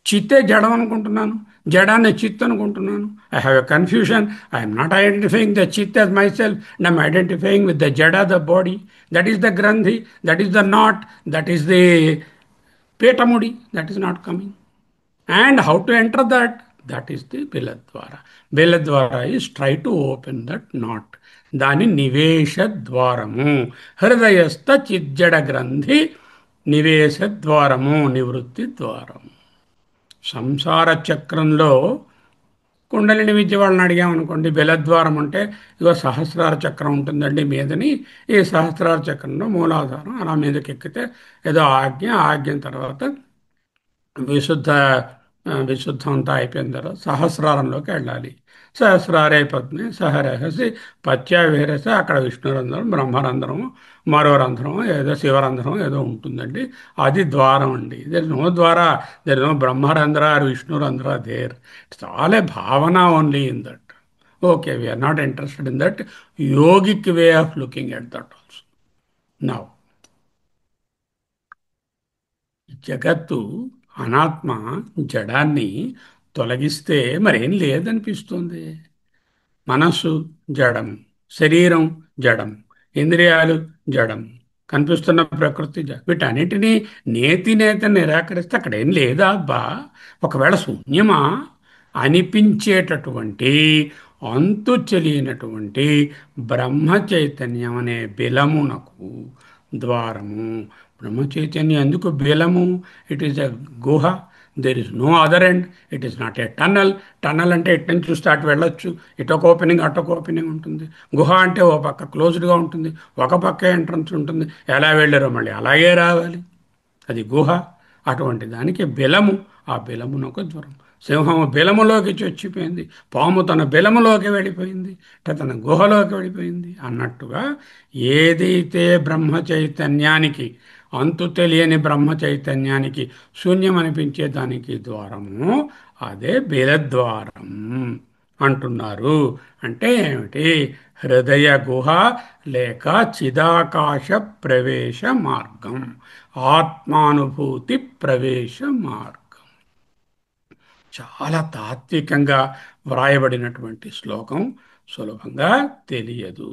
చిత్తే జడం అనుకుంటున్నాను, జడాన్ని చిత్ అనుకుంటున్నాను. I have a confusion. I'm not identifying the చిత్ as myself, and I'm identifying with the jada, the body. That is the grandhi, that is the knot, that is the Petamudi, that is not coming. And how to enter that? That is the Beladwara. Beladwara is try to open that knot. దాని నివేశ ద్వారము. హృదయస్థ చిజ్జడ గ్రంథి నివేశ ద్వారము, నివృత్తి ద్వారము. సంసార చక్రంలో కుండలిని విద్య వాళ్ళని అడిగామనుకోండి, బెలద్వారం అంటే ఇగో సహస్రార చక్రం ఉంటుందండి మీదని. ఈ సహస్రార చక్రంలో మూలాధారం అలా మీదకి ఎక్కితే ఏదో ఆజ్ఞ, ఆజ్ఞ తర్వాత విశుద్ధ విశుద్ధం అంతా అయిపోయిన తర్వాత సహస్రారంలోకి వెళ్ళాలి. సహస్రారే పద్మే సహరహసి పత్యావిహరసి అక్కడ విష్ణురంధ్రం, బ్రహ్మరంధ్రం, మరో రంధ్రం ఏదో శివరంధ్రం ఏదో ఉంటుందండి. అది ద్వారం అండి. There no dwara, there no brahmarandhra or vishnurandhra there. It's all a bhavana only in that. Okay, we are not interested in that yogic way of looking at that also. Now జగత్తు అనాత్మ జడాన్ని తొలగిస్తే మరేం లేదనిపిస్తుంది. మనస్సు జడం, శరీరం జడం, ఇంద్రియాలు జడం, కనిపిస్తున్న ప్రకృతి వీటన్నిటినీ నేతి నేత నిరాకరిస్తే అక్కడేం లేదా అబ్బా, ఒకవేళ శూన్యమా అనిపించేటటువంటి అంతు తెలియనటువంటి బ్రహ్మ చైతన్యం అనే బిలమునకు ద్వారము. బ్రహ్మ చైతన్యం ఎందుకు బిలము? ఇట్ ఈస్ ఎ గుహ. There is no other end. It is not a tunnel. Tunnel అంటే ఇటు నుంచి చూస్తే అటు వెళ్ళొచ్చు, ఇటొక ఓపెనింగ్ అటొక ఓపెనింగ్ ఉంటుంది. గుహ అంటే ఓ పక్క క్లోజ్డ్గా ఉంటుంది, ఒక పక్క ఎంట్రన్స్ ఉంటుంది. ఎలా వెళ్ళారో మళ్ళీ అలాగే రావాలి. అది గుహ. అటువంటి దానికి బెలము. ఆ బెలమునొక జ్వరం. సింహము బెలములోకి చొచ్చిపోయింది, పాము తన బెలములోకి వెళ్ళిపోయింది, తన గుహలోకి వెళ్ళిపోయింది అన్నట్టుగా ఏదైతే బ్రహ్మ చైతన్యానికి, అంతు తెలియని బ్రహ్మ చైతన్యానికి శూన్యం అనిపించే దానికి ద్వారము, అదే బెలద్వారం అంటున్నారు. అంటే ఏమిటి? హృదయ గుహ లేక చిదాకాశ ప్రవేశ మార్గం, ఆత్మానుభూతి ప్రవేశ మార్గం. చాలా తాత్వికంగా వ్రాయబడినటువంటి శ్లోకం, సులభంగా తెలియదు.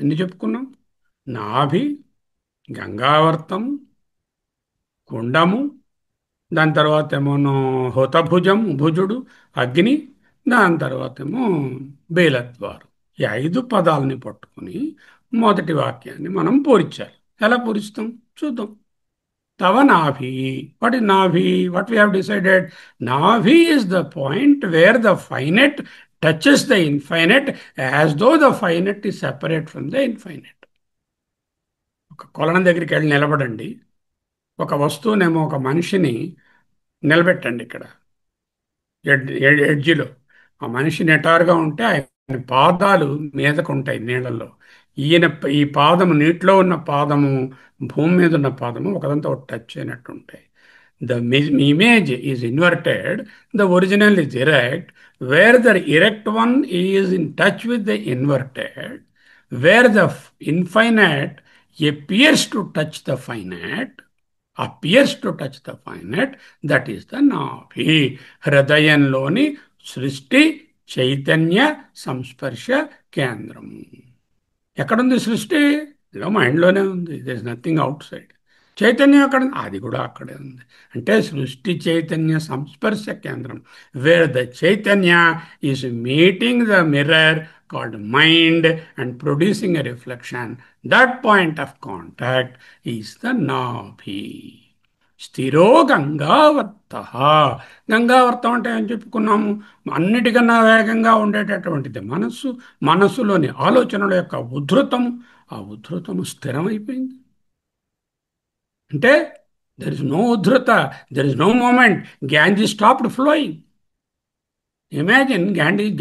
ఎన్ని చెప్పుకున్నాం? నాభి, గంగావర్తం, కుండము, దాని తర్వాత ఏమోనో హుతభుజం, భుజుడు, అగ్ని, దాని తర్వాత ఏమో బేలద్వారం. ఈ 5 పదాలని పట్టుకుని మొదటి వాక్యాన్ని మనం పూరించాలి. ఎలా పూరిస్తాం చూద్దాం. తవ నాభి. What is nabhi? What we have decided? Nabhi is the point where the finite touches the infinite, as though the finite is separate from the infinite. ఒక కొలన దగ్గరికి వెళ్ళి నిలబడండి. ఒక వస్తువునేమో, ఒక మనిషిని నిలబెట్టండి ఇక్కడ ఎడ్జిలో. ఆ మనిషి నిటారుగా ఉంటే ఆయన పాదాలు మీదకు ఉంటాయి నీళ్ళల్లో. ఈయన ఈ పాదము, నీటిలో ఉన్న పాదము, భూమి మీద ఉన్న పాదము ఒకదంతా ఒక టచ్ అయినట్టు ఉంటాయి. The image is inverted, the original is erect. Wear the erect one is in touch with the inverted, wear the infinite appears to touch the finite, appears to touch the finite, that is the నాభి. హృదయంలోని సృష్టి చైతన్య సంస్పర్శ కేంద్రము. ఎక్కడుంది సృష్టి? ఇలా మైండ్లోనే ఉంది. There is nothing out side. చైతన్యం ఎక్కడ? అది కూడా అక్కడే ఉంది. అంటే సృష్టి చైతన్య సంస్పర్శ కేంద్రం, wear the Chaitanya is meeting the mirror called mind and producing a reflection. That point of contact is the నాభి. స్థిరో గంగావర్త. గంగావర్తం అంటే ఏం చెప్పుకున్నాము? అన్నిటికన్నా వేగంగా ఉండేటటువంటిది మనస్సు. మనస్సులోని ఆలోచనల యొక్క ఉద్ధృతము, ఆ ఉద్ధృతము స్థిరమైపోయింది. అంటే there is no uddhrita, there is no movement. Ganges stopped flowing. Imagine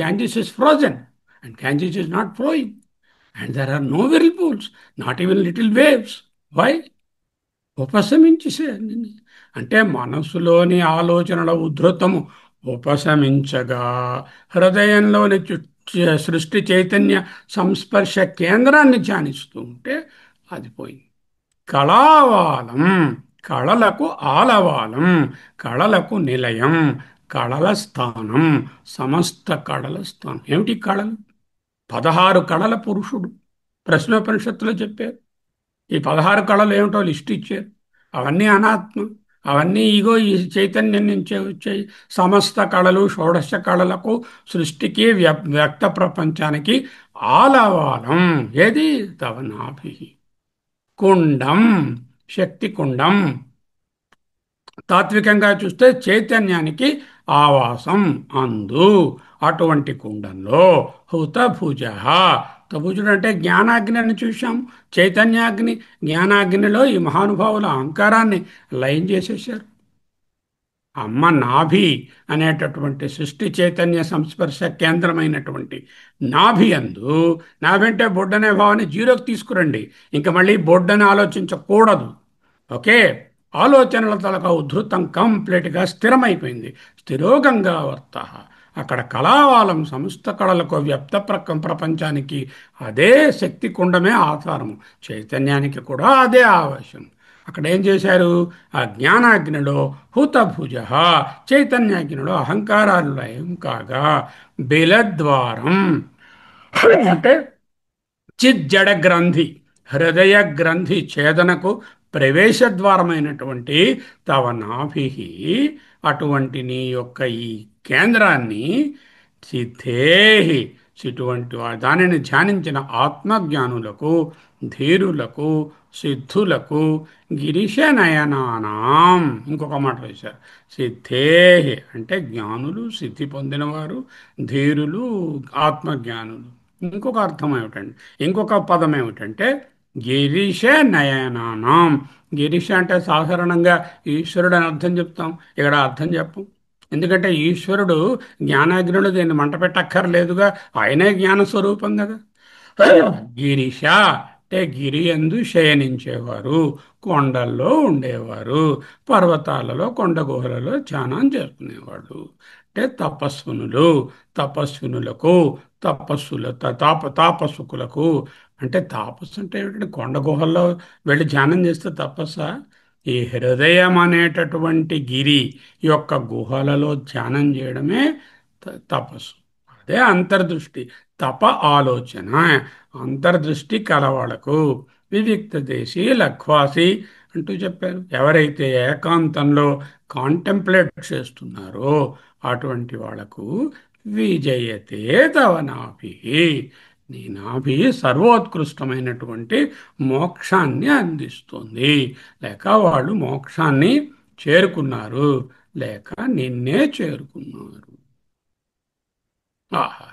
Ganges is frozen and Ganges is not flowing. And there are no whirlpools, not even little waves. Why? ఉపశమించేసేయండి. అంటే మనసులోని ఆలోచనల ఉద్ధృతము ఉపశమించగా హృదయంలోని సృష్టి చైతన్య సంస్పర్శ కేంద్రాన్ని ధ్యానిస్తూ ఉంటే అది పోయింది. కళావాలం, కళలకు ఆలవాలం, కళలకు నిలయం, కళల స్థానం, సమస్త కళల స్థానం. ఏమిటి కళలు? 16 కళల పురుషుడు ప్రశ్నోపనిషత్తులో చెప్పారు. ఈ 16 కళలు ఏమిటో లిస్ట్ ఇచ్చారు. అవన్నీ అనాత్మ. అవన్నీ ఇగో ఈ చైతన్యం నుంచే వచ్చాయి. సమస్త కళలు షోడశ కళలకు, సృష్టికి, వ్యక్త ప్రపంచానికి ఆలవాలం ఏది తవ నాభి. కుండం, శక్తి కుండం. తాత్వికంగా చూస్తే చైతన్యానికి ఆవాసం అందు. అటువంటి కుండంలో హుతభుజ. హుతభుజుడు అంటే జ్ఞానాగ్ని అని చూశాం. చైతన్యాగ్ని. జ్ఞానాగ్నిలో ఈ మహానుభావుల అహంకారాన్ని లయం చేసేశారు. అమ్మ నాభి అనేటటువంటి సృష్టి చైతన్య సంస్పర్శ కేంద్రమైనటువంటి నాభి అందు, నాభి అంటే బొడ్డు అనే భావాన్ని జీరోకి తీసుకురండి. ఇంకా మళ్ళీ బొడ్డని ఆలోచించకూడదు. ఓకే. ఆలోచనల తలక ఉద్ధృతం కంప్లీట్గా స్థిరమైపోయింది. స్థిరోగంగావర్త. అక్కడ కళావాలం సమస్త కళలకు ప్రపంచానికి అదే శక్తి కుండమే ఆధారము. చైతన్యానికి కూడా అదే ఆవశ్యం. అక్కడ ఏం చేశారు? ఆ జ్ఞానాగ్నిలో హుతభుజ, చైతన్యాగ్నిలో అహంకారాలు లయం కాగా బిలద్వారం అంటే చిజ్జడ గ్రంథి, హృదయ గ్రంథి ఛేదనకు ప్రవేశద్వారమైనటువంటి తవ నాభి, అటువంటి నీ యొక్క ఈ కేంద్రాన్ని సిద్ధేహి, ఇటువంటి దానిని ధ్యానించిన ఆత్మజ్ఞానులకు, ధీరులకు, సిద్ధులకు గిరిశనయనానాం. ఇంకొక మాట వేశారు. సిద్ధేహి అంటే జ్ఞానులు, సిద్ధి పొందినవారు, ధీరులు, ఆత్మజ్ఞానులు. ఇంకొక అర్థం ఏమిటండి, ఇంకొక పదం ఏమిటంటే గిరీశ నయనానాం. గిరీశ అంటే సాధారణంగా ఈశ్వరుడు అని అర్థం చెప్తాం. ఇక్కడ అర్థం చెప్పం. ఎందుకంటే ఈశ్వరుడు జ్ఞానాగ్నుడు, దీన్ని మంట పెట్టక్కర్లేదుగా, ఆయనే జ్ఞాన స్వరూపం కదా. గిరీశ అంటే గిరి యందు శయనించేవారు, కొండల్లో ఉండేవారు, పర్వతాలలో కొండ గుహలలో ధ్యానం చేసుకునేవాళ్ళు. అంటే తపస్వినులు, తపస్వినులకు, తపస్సుల తాపసుకులకు. అంటే తాపస్సు అంటే ఏమిటంటే కొండ గుహల్లో వెళ్ళి ధ్యానం చేస్తే తపస్సా? ఈ హృదయం అనేటటువంటి గిరి యొక్క గుహలలో ధ్యానం చేయడమే తపస్సు. అదే అంతర్దృష్టి. తప ఆలోచన. అంతర్దృష్టి కలవాళ్లకు వివిక్త దేశీ లఖ్వాసి అంటూ చెప్పారు. ఎవరైతే ఏకాంతంలో కాంటెంప్లేట్ చేస్తున్నారో అటువంటి వాళ్లకు విజయతే తవ నాభి, నీ నాభి సర్వోత్కృష్టమైనటువంటి మోక్షాన్ని అందిస్తుంది. లేక వాళ్ళు మోక్షాన్ని చేరుకున్నారు, లేక నిన్నే చేరుకున్నారు. ఆహా.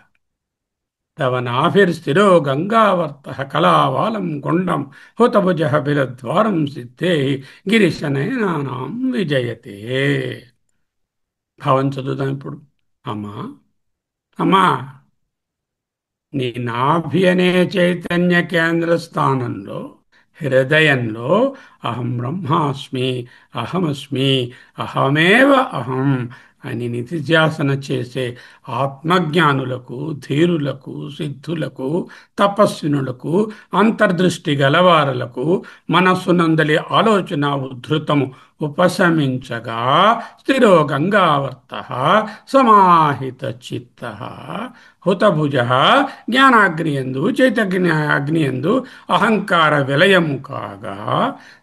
తవ నాభిర్స్థిరో గంగావర్త కళావాలం కొండం హుతభుజ బిలద్వారం సిద్ధే గిరిశనయనానాం విజయతే. భావం చదువుదాం ఇప్పుడు. అమ్మా, అమ్మా, నీ నాభి అనే చైతన్య కేంద్ర స్థానంలో, హృదయంలో అహం బ్రహ్మాస్మి, అహమస్మి, అహమేవ అహం అని నిధిధ్యాసన చేసే ఆత్మజ్ఞానులకు, ధీరులకు, సిద్ధులకు, తపస్వినులకు, అంతర్దృష్టి గలవారులకు మనస్సునందలి ఆలోచన ఉద్ధృతము ఉపశమించగా స్థిరో గంగావర్త సమాహిత చిత్త హుతభుజ జ్ఞానాగ్నియందు, చైతన్య అగ్నియందు అహంకార విలయము కాగా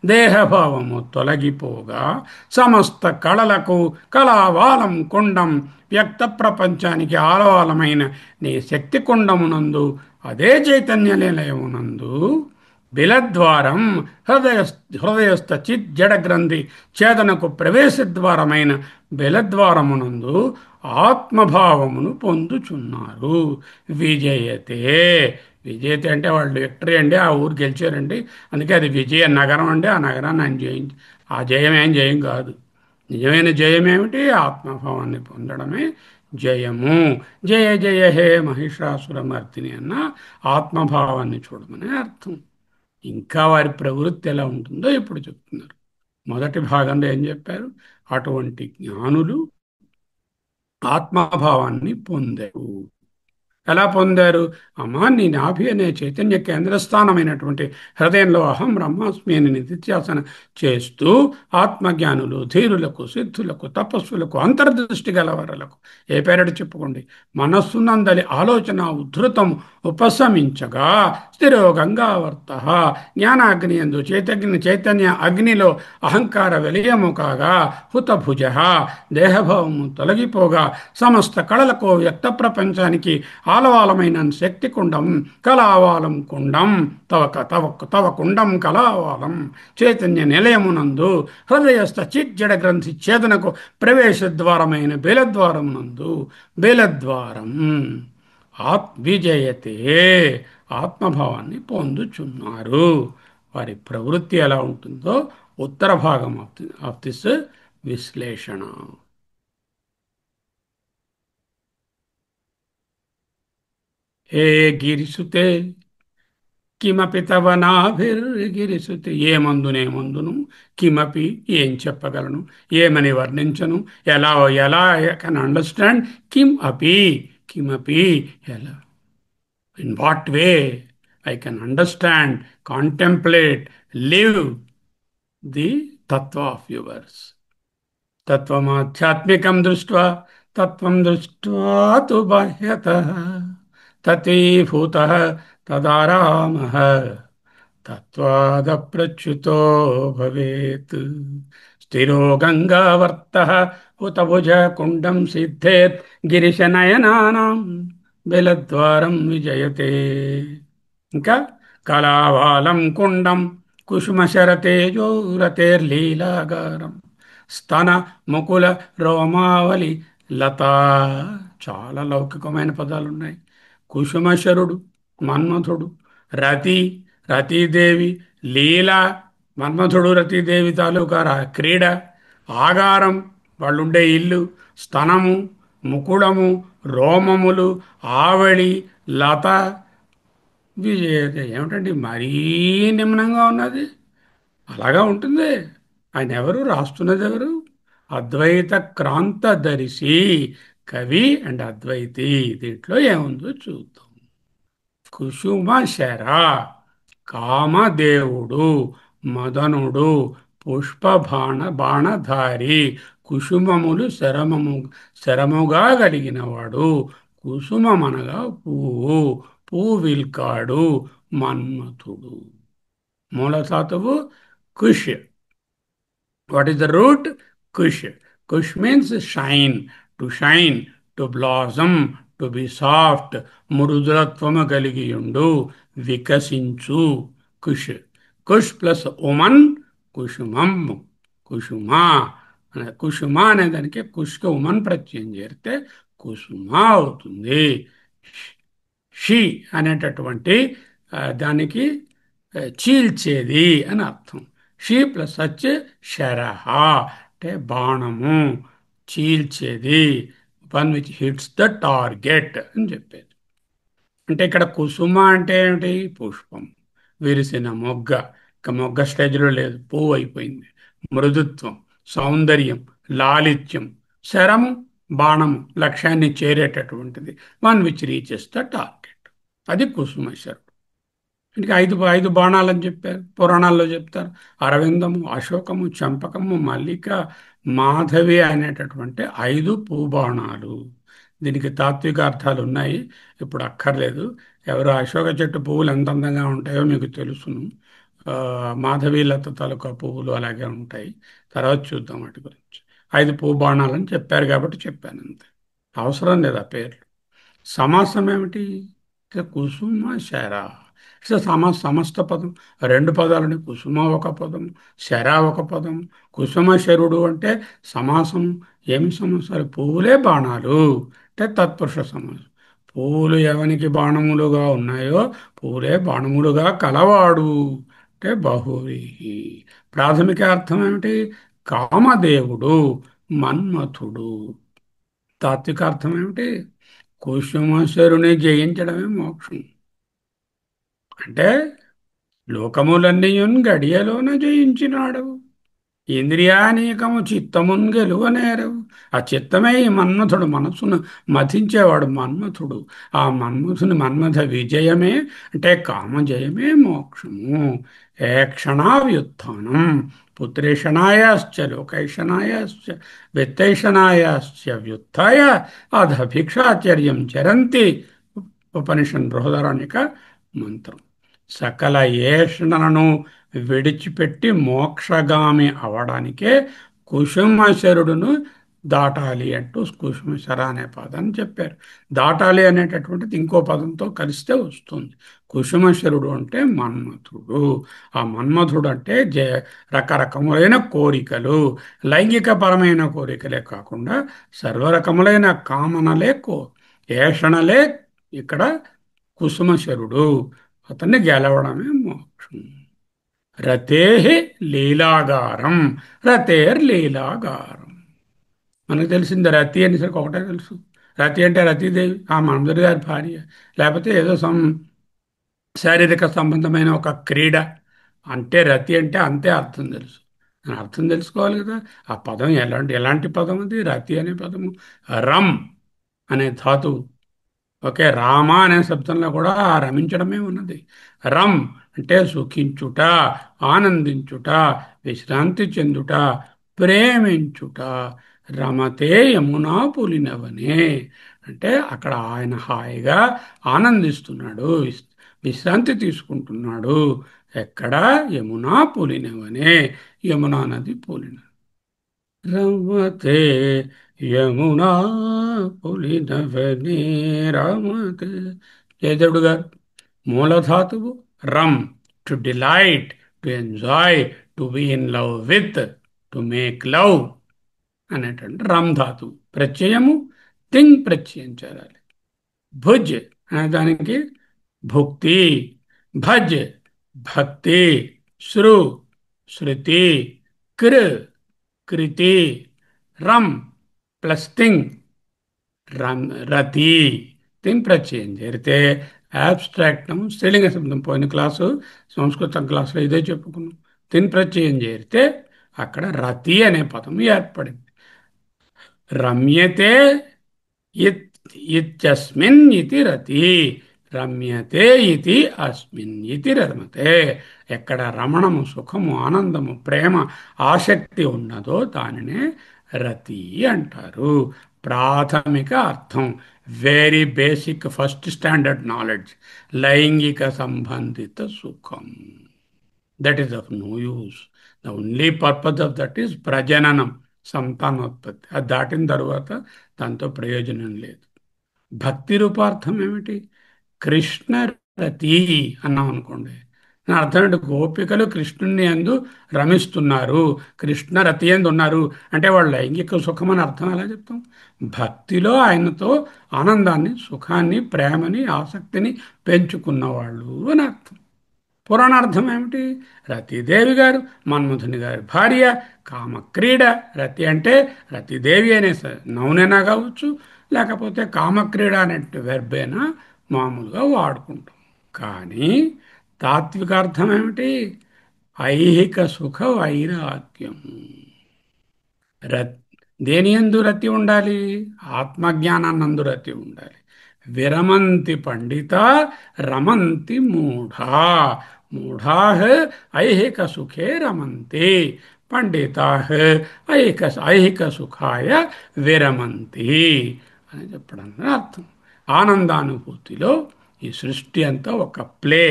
దేహభావము తొలగిపోగా సమస్త కళలకు కళావాలం కుండం, వ్యక్త ప్రపంచానికి ఆలవాలమైన నీ శక్తి కుండమునందు, అదే చైతన్య నిలయమునందు బిలద్వారం హృదయస్థ చిత్ జడ గ్రంథి ఛేదనకు ప్రవేశద్వారమైన బిలద్వారమునందు ఆత్మభావమును పొందుచున్నారు. విజయతే. విజయతే అంటే వాళ్ళు విక్టరీ అండి, ఆ ఊరు గెలిచారండి, అందుకే అది విజయ నగరం అండి. ఆ నగరాన్ని ఆయన జయించి, ఆ జయం ఏం జయం కాదు. నిజమైన జయం ఏమిటి? ఆత్మభావాన్ని పొందడమే జయము. జయ జయ హే మహిషాసురమర్దిని అన్న ఆత్మభావాన్ని చూడమనే అర్థం. ఇంకా వారి ప్రవృత్తి ఎలా ఉంటుందో ఇప్పుడు చెప్తున్నారు. మొదటి భాగంలో ఏం చెప్పారు? అటువంటి జ్ఞానులు ఆత్మభావాన్ని పొందారు. ఎలా పొందారు? అమ్మా, నీ నాభి అనే చైతన్య కేంద్రస్థానమైనటువంటి హృదయంలో అహం బ్రహ్మాస్మి అని నిధిధ్యాసన చేస్తూ ఆత్మజ్ఞానులు, ధీరులకు, సిద్ధులకు, తపస్సులకు, అంతర్దృష్టి గలవారులకు ఏ పేరట చెప్పుకోండి, మనస్సునందలి ఆలోచన ఉద్ధృతం ఉపశమించగా స్థిరో గంగావర్త జ్ఞానాగ్ని ఎందు చైతన్య అగ్నిలో అహంకార విలయము కాగా హుతభుజ దేహభావము తొలగిపోగా సమస్త కళలకు వ్యక్త ప్రపంచానికి ఆలవాలమైన శక్తి కుండం కళావాలం కుండం తవ కుండం కళావాలం చైతన్య నిలయమునందు హృదయస్థ చిజ్జడ గ్రంథి ఛేదనకు ప్రవేశ ద్వారమైన బేలద్వారమునందు బేలద్వారం విజయతే ఆత్మభావాన్ని పొందుచున్నారు. వారి ప్రవృత్తి ఎలా ఉంటుందో ఉత్తర భాగం ఆఫ్ దిస్ విశ్లేషణ. హే గిరిసుతే కిమపి తవ నాభిర్గిరిసుతే, ఏ మందును కిమపి ఏం చెప్పగలను, ఏమని వర్ణించను, ఎలా ఎలా కెన్ అండర్స్టాండ్ కిమ్ అపి, కిమపి ఎలా, in what way I can understand, contemplate, live the Tattva of yours. తత్వమాధ్యాత్మికం దృష్ట్వా తత్వం దృష్ట్వా తు బాహ్యతః తతీభూతః తదారామః తత్వాదప్రచ్యుతో భవేత్. స్థిరో గంగావర్తః హుతభుజ కుండం సిద్ధేత్ గిరిశనయనానాం బిలద్వారం విజయతే. ఇంకా కళావాలం కుండం కుసుమశరతేజోరతేర్లీలాగారం స్తన ముకుల రోమావళి లత. చాలా లౌకికమైన పదాలు ఉన్నాయి. కుసుమశరుడు మన్మథుడు, రతి రతీదేవి, లీల మన్మథుడు రతీదేవి తాలూకా క్రీడ, ఆగారం వాళ్ళుండే ఇల్లు, స్తనము, ముకుళము, రోమములు, ఆవళి, లత. ఏమిటండి మరీ నిమ్నంగా ఉన్నది? అలాగా ఉంటుంది. ఆయన ఎవరు, రాస్తున్నది ఎవరు? అద్వైత క్రాంతదర్శి కవి అండ్ అద్వైతి. దీంట్లో ఏముందో చూద్దాం. కుసుమశర కామదేవుడు, మదనుడు, బాణధారి, కుసుమములు శరముగా కలిగినవాడు. కుసుమమనగా పువ్వు, పూవిల్కాడు, మన్మథుడు. మూలధాతువు కుష్. What is the root? Kush. Kush means shine, to shine, to blossom, to be soft, మృదులత్వము కలిగియుండు, వికసించు. కుష్. కుష్ ప్లస్ ఉమన్ కుసుమం, కుసుమ. కుసుమ అనే దానికి కుష్కి ఉమన్ ప్రత్యయం చేరితే కుసుమ అవుతుంది. షి అనేటటువంటి దానికి చీల్చేది అని అర్థం. షీ ప్లస్ వచ్చి శరహ అంటే బాణము, చీల్చేది, one which hits the target అని చెప్పేది. అంటే ఇక్కడ కుసుమ అంటే ఏమిటి? పుష్పం, విరిసిన మొగ్గ. ఇక మొగ్గ స్టేజ్లో లేదు, పువ్వు అయిపోయింది. మృదుత్వం, సౌందర్యం, లాలిత్యం. శరము బాణము, లక్ష్యాన్ని చేరేటటువంటిది, one which reaches the target. అది కుసుమ శరం. ఇంటికి ఐదు ఐదు బాణాలని చెప్పారు, పురాణాల్లో చెప్తారు. అరవిందము, అశోకము, చంపకము, మల్లిక, మాధవి అనేటటువంటి 5 పూబాణాలు. దీనికి తాత్విక అర్థాలు ఉన్నాయి, ఇప్పుడు అక్కర్లేదు. ఎవరు అశోక చెట్టు పువ్వులు ఎంత అందంగా ఉంటాయో మీకు తెలుసును. మాధవి లత తాలూకా పువ్వులు అలాగే ఉంటాయి. తర్వాత చూద్దాం వాటి గురించి. 5 పూబాణాలని చెప్పారు కాబట్టి చెప్పాను అంతే, అవసరం లేదు ఆ పేర్లు. సమాసం ఏమిటి? కుసుమ శర. సమస్త పదం, 2 పదాలని. కుసుమ ఒక పదం, శర ఒక పదం. కుసుమ శరుడు అంటే సమాసం. ఏమి సమాసాలు? పువ్వులే బాణాలు అంటే తత్పురుష సమాసం. పువ్వులు ఎవనికి బాణములుగా ఉన్నాయో పువ్వులే బాణములుగా కలవాడు అంటే బహువ్రీహి. ప్రాథమిక అర్థం ఏమిటి? కామదేవుడు, మన్మథుడు. తాత్విక అర్థం ఏమిటి? కుసుమశరుని జయించడమే మోక్షం. అంటే లోకములన్నీయున్ గడియలోన జయించినాడు. ఇంద్రియానీకము చిత్తమున్ గెలువనేరవు. ఆ చిత్తమే ఈ మన్మథుడు, మనసును మథించేవాడు మన్మథుడు. ఆ మన్మథుని మన్మథ విజయమే అంటే కామజయమే మోక్షము. ఏక్షణావ్యుత్థానం పుత్రేషణాయాశ్చ లోకైషణాయాశ్చ విత్తైషణాయాశ్చ వ్యుత్థాయ అధ భిక్షాచర్యం చరంతి. ఉపనిషన్ బృహదారణ్యక మంత్రం. సకల ఏషణలను విడిచిపెట్టి మోక్షగామి అవడానికే కుసుమశరుడును దాటాలి అంటూ కుసుమశర అనే పదాన్ని చెప్పారు. దాటాలి అనేటటువంటిది ఇంకో పదంతో కలిస్తే వస్తుంది. కుసుమశరుడు అంటే మన్మథుడు. ఆ మన్మథుడు అంటే రకరకములైన కోరికలు, లైంగిక పరమైన కోరికలే కాకుండా సర్వరకములైన కామనలే ఏషణలే ఇక్కడ కుసుమశరుడు. అతన్ని గెలవడమే మోక్షం. రతేహి లీలాగారం. రతేర్లీలాగారం. మనకు తెలిసింది రతి అనేసరికి ఒకటే తెలుసు. రతి అంటే రతీదేవి, ఆ మనందరి గారి భార్య. లేకపోతే ఏదో శారీరక సంబంధమైన ఒక క్రీడ. అంటే రతి అంటే అంతే అర్థం తెలుసు. దాని అర్థం తెలుసుకోవాలి కదా. ఆ పదం ఎలాంటి ఎలాంటి పదం అది? రతి అనే పదము రమ్ అనే ధాతువు. ఓకే, రామ అనే శబ్దంలో కూడా ఆ రమించడమే ఉన్నది. రమ్ అంటే సుఖించుట, ఆనందించుట, విశ్రాంతి చెందుట, ప్రేమించుట. రమతే యమునా పులినవనే అంటే అక్కడ ఆయన హాయిగా ఆనందిస్తున్నాడు, విశ్రాంతి తీసుకుంటున్నాడు. ఎక్కడ? యమునా పులినవనే, యమునా నది పూలిన. రమతే యమునా పులినవనే రమతే. జయదేవుడు గారు. మూలధాతువు రమ్, to delight, to enjoy, to be in love with, to make love అనేటువంటి రమ్ ధాతువు. ప్రత్యయము తింగ్ ప్రత్యయం చేరాలి. భుజ్ అనే దానికి భుక్తి, భజ్ భక్తి, శ్రు శృతి, కృ కృతి, రమ్ ప్లస్ తింగ్ రమ్ రతి. తింగ్ ప్రత్యయం చేరితే యాబ్స్ట్రాక్టం స్త్రీలింగ శబ్దం. పోయిన క్లాసు సంస్కృతం క్లాసులో ఇదే చెప్పుకున్నాం. తిన్ ప్రత్యయం చేరితే అక్కడ రతి అనే పదం ఏర్పడింది. రమ్యతే ఇత్యస్మిన్ ఇతి రతి. రమ్యతే ఇతి అస్మిన్ ఇతి రమతే. ఎక్కడ రమణము, సుఖము, ఆనందము, ప్రేమ, ఆసక్తి ఉన్నదో దానినే రతి అంటారు. ప్రాథమిక అర్థం, very basic first standard knowledge. లైంగిక సంబంధిత సుఖం. That is of no use. The only purpose of that is ప్రజననం, సంతానోత్పత్తి. అది దాటిన తరువాత దాంతో ప్రయోజనం లేదు. భక్తి రూపార్థం ఏమిటి? కృష్ణ రతి అన్నాం అనుకోండి, దాని అర్థం ఏంటి? గోపికలు కృష్ణుని యందు రమిస్తున్నారు, కృష్ణ రతి యందు ఉన్నారు అంటే వాళ్ళు లైంగిక సుఖం అని అర్థం ఎలా చెప్తాం? భక్తిలో ఆయనతో ఆనందాన్ని, సుఖాన్ని, ప్రేమని, ఆసక్తిని పెంచుకున్నవాళ్ళు అని అర్థం. పురాణార్థం ఏమిటి? రతీదేవి గారు మన్మథుని గారి భార్య, కామక్రీడ. రతి అంటే రతీదేవి అనే నౌనైనా కావచ్చు, లేకపోతే కామక్రీడ అనే వెర్బైనా మామూలుగా వాడుకుంటాం. కానీ తాత్వికార్థం ఏమిటి? ఐహిక సుఖ వైరాగ్యము. రత్ దేని యందు రతి ఉండాలి? ఆత్మజ్ఞానాన్నందు రతి ఉండాలి. విరమంతి పండిత రమంతి మూఢా. మూఢా ఐహిక సుఖే రమంతి, పండితా ఐహిక సుఖాయ విరమంతి అని చెప్పడం అర్థం. ఆనందానుభూతిలో ఈ సృష్టి అంతా ఒక ప్లే,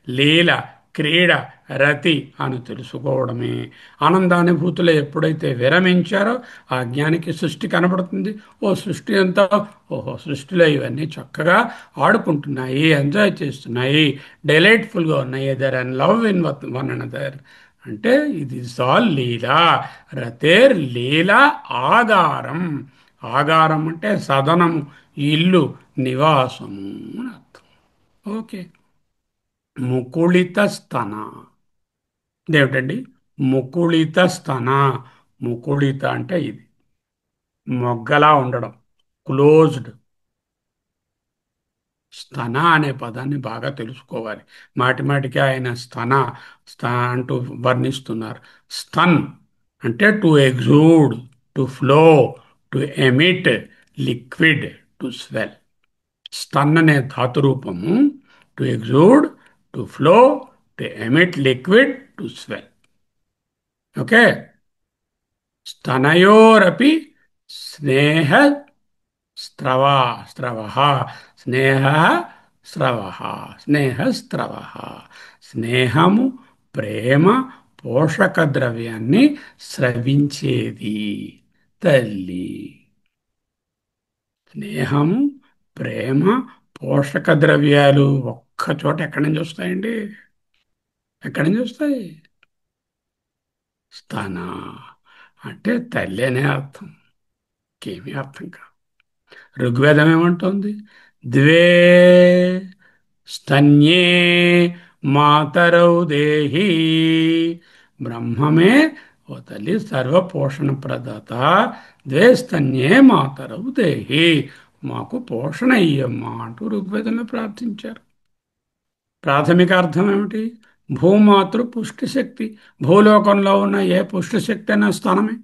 లీల, క్రీడ, రతి అని తెలుసుకోవడమే. ఆనందానుభూతిలో ఎప్పుడైతే విరమించారో ఆ జ్ఞానికి సృష్టి కనబడుతుంది. ఓ సృష్టి అంతా, ఓహో సృష్టిలో ఇవన్నీ చక్కగా ఆడుకుంటున్నాయి, ఎంజాయ్ చేస్తున్నాయి, డెలైట్ఫుల్గా ఉన్నాయి, either and love in one another అంటే ఇది ఆల్ లీలా. రతేర్ లీలా ఆగారం. ఆగారం అంటే సదనము, ఇల్లు, నివాసము అని అర్థం. ఓకే. ముకుళిత స్తన. ఇదేమిటండి? ముకుళిత స్తన. ముకుళిత అంటే ఇది మొగ్గలా ఉండడం, క్లోజ్డ్. స్తన అనే పదాన్ని బాగా తెలుసుకోవాలి. మాటిమాటికి ఆయన స్తన అంటూ వర్ణిస్తున్నారు. స్తన్ అంటే to exude, to flow, to emit, liquid, to swell. స్తన్ అనే ధాతు రూపము to exude, to flow, to emit liquid, to swell. Okay. స్తనయోరపి స్నేహ స్రవ, స్రవ, స్నేహ స్రవ, స్నేహస్రవ. స్నేహము, ప్రేమ, పోషక ద్రవ్యాన్ని స్రవించేది తల్లి. స్నేహము, ప్రేమ, పోషక ద్రవ్యాలు ఒక్క చోట ఎక్కడి నుంచి వస్తాయండి? ఎక్కడి నుంచి వస్తాయి? స్తన అంటే తల్లి అనే అర్థం, ఇంకేమీ అర్థం కాదు. ఋగ్వేదం ఏమంటుంది? ద్వే స్తన్యే మాతరౌ దేహి. బ్రహ్మమే ఓ తల్లి సర్వపోషణ ప్రదాత. ద్వే స్తన్యే మాతరౌ దేహి, మాకు పోషణ ఇయ్యమ్మా అంటూ ఋగ్వేదంలో ప్రార్థించారు. ప్రాథమిక అర్థం ఏమిటి? భూమాతృ పుష్టి శక్తి. భూలోకంలో ఉన్న ఏ పుష్టి శక్తి అయినా స్థానమే.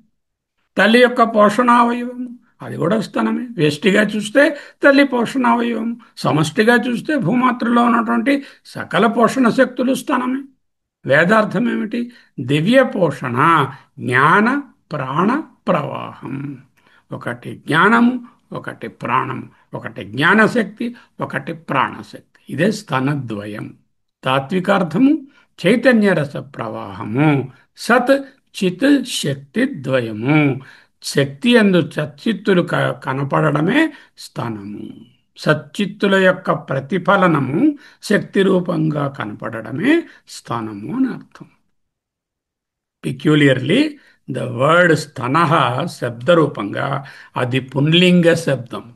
తల్లి యొక్క పోషణావయవము అది కూడా స్తనమే. వ్యష్టిగా చూస్తే తల్లి పోషణావయవం, సమష్టిగా చూస్తే భూమాతృలో ఉన్నటువంటి సకల పోషణ శక్తులు స్తనమే. వేదార్థం ఏమిటి? దివ్య పోషణ, జ్ఞాన ప్రాణ ప్రవాహం. ఒకటి జ్ఞానము, ఒకటి ప్రాణము. ఒకటి జ్ఞానశక్తి, ఒకటి ప్రాణశక్తి. ఇదే స్తనద్వయం. తాత్వికార్థము చైతన్య రస ప్రవాహము. సత్ చిత్ శక్తి ద్వయము. శక్తి యందు సచ్చిత్తులు కనపడడమే స్థానము. సచ్చిత్తుల యొక్క ప్రతిఫలనము శక్తి రూపంగా కనపడడమే స్థానము అని అర్థం. పిక్యులియర్లీ ద వర్డ్ స్తనః శబ్దరూపంగా అది పుంలింగ శబ్దం.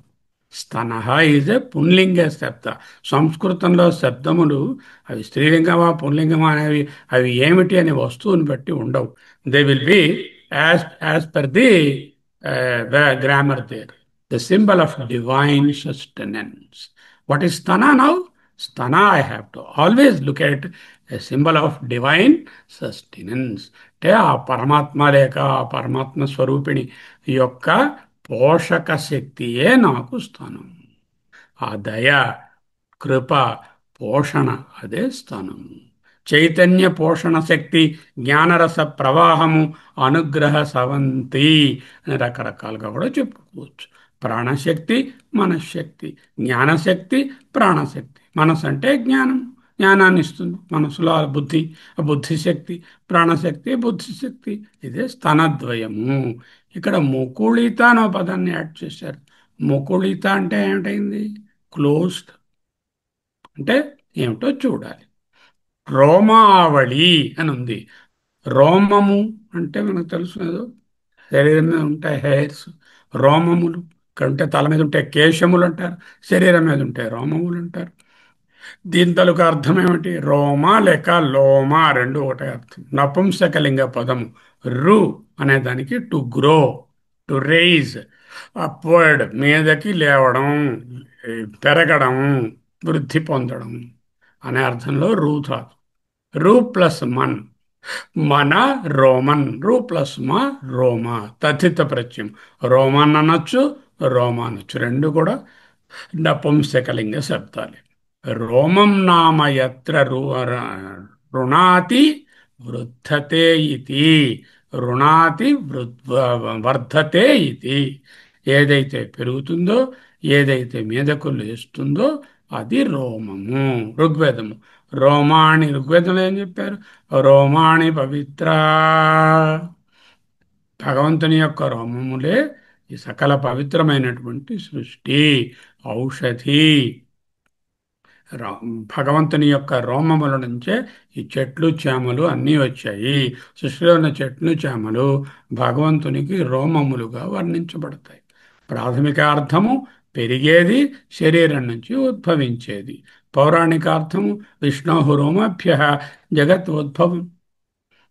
స్తనః ఈజ్ ఎ పుంలింగ శబ్ద. సంస్కృతంలో శబ్దములు అవి స్త్రీలింగమా పుంలింగమా అనేవి అవి ఏమిటి అనే వస్తువుని బట్టి ఉండవు. They will be as per the grammar there. The symbol of divine sustenance. What is stana now? Stana I have to always look at a symbol of divine sustenance. అంటే ఆ పరమాత్మ లేక ఆ పరమాత్మ స్వరూపిణి యొక్క పోషక శక్తియే నాకు స్థానం. ఆ దయ, కృప, పోషణ అదే స్థానము. చైతన్య పోషణ శక్తి, జ్ఞానరస ప్రవాహము, అనుగ్రహ సవంతి అని రకరకాలుగా కూడా చెప్పుకోవచ్చు. ప్రాణశక్తి, మనశ్శక్తి. జ్ఞానశక్తి, ప్రాణశక్తి. మనసు అంటే జ్ఞానం, జ్ఞానాన్ని ఇస్తుంది. మనసులో ఆ బుద్ధి, ఆ బుద్ధిశక్తి, ప్రాణశక్తి, బుద్ధిశక్తి. ఇదే స్తనద్వయము. ఇక్కడ ముకుళిత అనే పదాన్ని యాడ్ చేశారు. ముకుళిత అంటే ఏమిటైంది? క్లోజ్డ్ అంటే ఏమిటో చూడాలి. రోమావళి అని ఉంది. రోమము అంటే మనకు తెలుసు ఏదో శరీరం మీద ఉంటాయి హెయిర్స్, రోమములు. ఇక్కడ ఉంటే తల మీద ఉంటే కేశములు అంటారు, శరీరం మీద ఉంటాయి రోమములు అంటారు. దీని తలకు అర్థం ఏమిటి? రోమ లేక లోమ రెండు ఒకటే అర్థం. నపుంసకలింగ పదము. రు అనే దానికి to grow, to rise, upward మీదకి లేవడం, పెరగడం, వృద్ధి పొందడం అనే అర్థంలో రూ ధాతు. రూ ప్లస్ మన్, మన రోమన్. రూ ప్లస్ మా రోమ, తథిత ప్రత్యయం. రోమన్ అనొచ్చు, రోమ అనొచ్చు. రెండు కూడా నపుంసకలింగ శబ్దాలే. రోమం నామ యత్ర రుణాతి వృద్ధతే ఇతి. రుణాతి వర్ధతే ఇతి. ఏదైతే పెరుగుతుందో, ఏదైతే మీదకు లేస్తుందో అది రోమము. ఋగ్వేదము. రోమాణి, ఋగ్వేదంలో ఏం చెప్పారు? రోమాణి పవిత్ర. భగవంతుని యొక్క రోమములే ఈ సకల పవిత్రమైనటువంటి సృష్టి, ఔషధి. రా- భగవంతుని యొక్క రోమముల నుంచే ఈ చెట్లు చేమలు అన్నీ వచ్చాయి. సృష్టిలో ఉన్న చెట్లు చేమలు భగవంతునికి రోమములుగా వర్ణించబడతాయి. ప్రాథమిక అర్థము పెరిగేది, శరీరం నుంచి ఉద్భవించేది. పౌరాణిక అర్థము విష్ణో రోమభ్య జగత్ ఉద్భవం.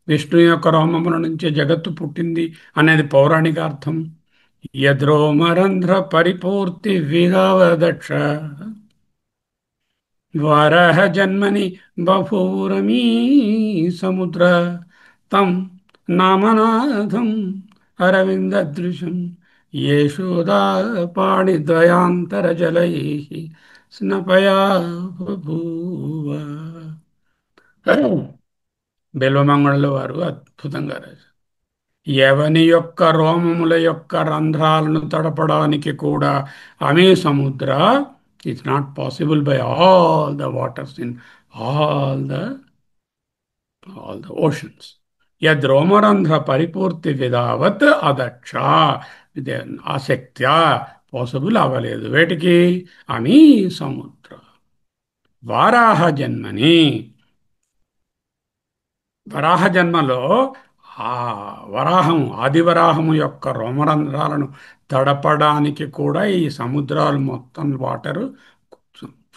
విష్ణు యొక్క రోమముల నుంచే జగత్తు పుట్టింది అనేది పౌరాణిక అర్థం. యద్రోమరంధ్ర పరిపూర్తి విగవదక్ష వరహ జన్మని బభూరమీ సముద్ర తం నామనాథం అరవిందదృశం యశోదా పాణిద్వయాంతరజలై స్నపయా బభూవ. బిల్వమంగళుల వారు అద్భుతంగా రాశారు. యవని యొక్క రోమముల యొక్క రంధ్రాలను తడపడానికి కూడా అమే సముద్ర it's not possible by all the waters in all the oceans. యద్రోమరంధ్ర పరిపూర్తి విధావత్ అదక్ష, ఇదే ఆసక్త్యా పాసిబుల్ అవ్వలేదు. వేటికి? అమీ సముద్ర. వారాహ జన్మని, వరాహ జన్మలో ఆ వరాహము, ఆదివరాహము యొక్క రోమరంధ్రాలను తడపడానికి కూడా ఈ సముద్రాలు మొత్తం వాటరు,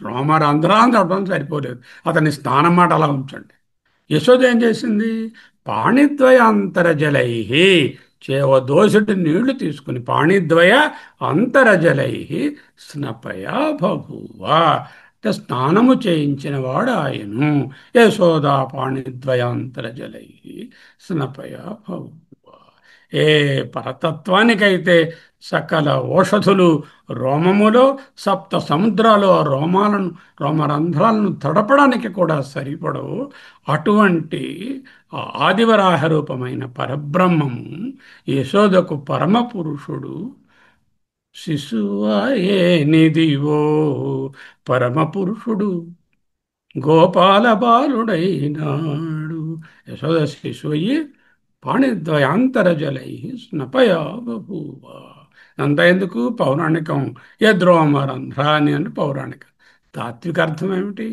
రోమరంధ్రాలను తడపడం సరిపోలేదు. అతని స్నానం మాట అలా ఉంచండి. యశోద ఏం చేసింది? పాణిద్వయ అంతరజలై, చేవదోసుటి నీళ్లు తీసుకుని పాణిద్వయ అంతరజలై స్నపయా బభూవ, అంటే స్నానము చేయించిన వాడు ఆయను. యశోదా పాణిద్వయాంతరజలై స్నపయా బభూవ. ఏ పరతత్వానికైతే సకల ఓషధులు రోమములో, సప్త సముద్రాలు ఆ రోమాలను, రోమరంధ్రాలను తడపడానికి కూడా సరిపడవు. అటువంటి ఆ ఆదివరాహ రూపమైన పరబ్రహ్మము యశోదకు పరమ పురుషుడు. శిశువాయే నిదివో పరమ పురుషుడు, గోపాల బాలుడైనాడు. యశోద శిశువయ్యి పాణిద్వయాంతరజలై స్నపయా బభూవ. అంతా ఎందుకు? పౌరాణికం. యద్రోమరంధ్రాని అంటే పౌరాణికం. తాత్విక అర్థం ఏమిటి?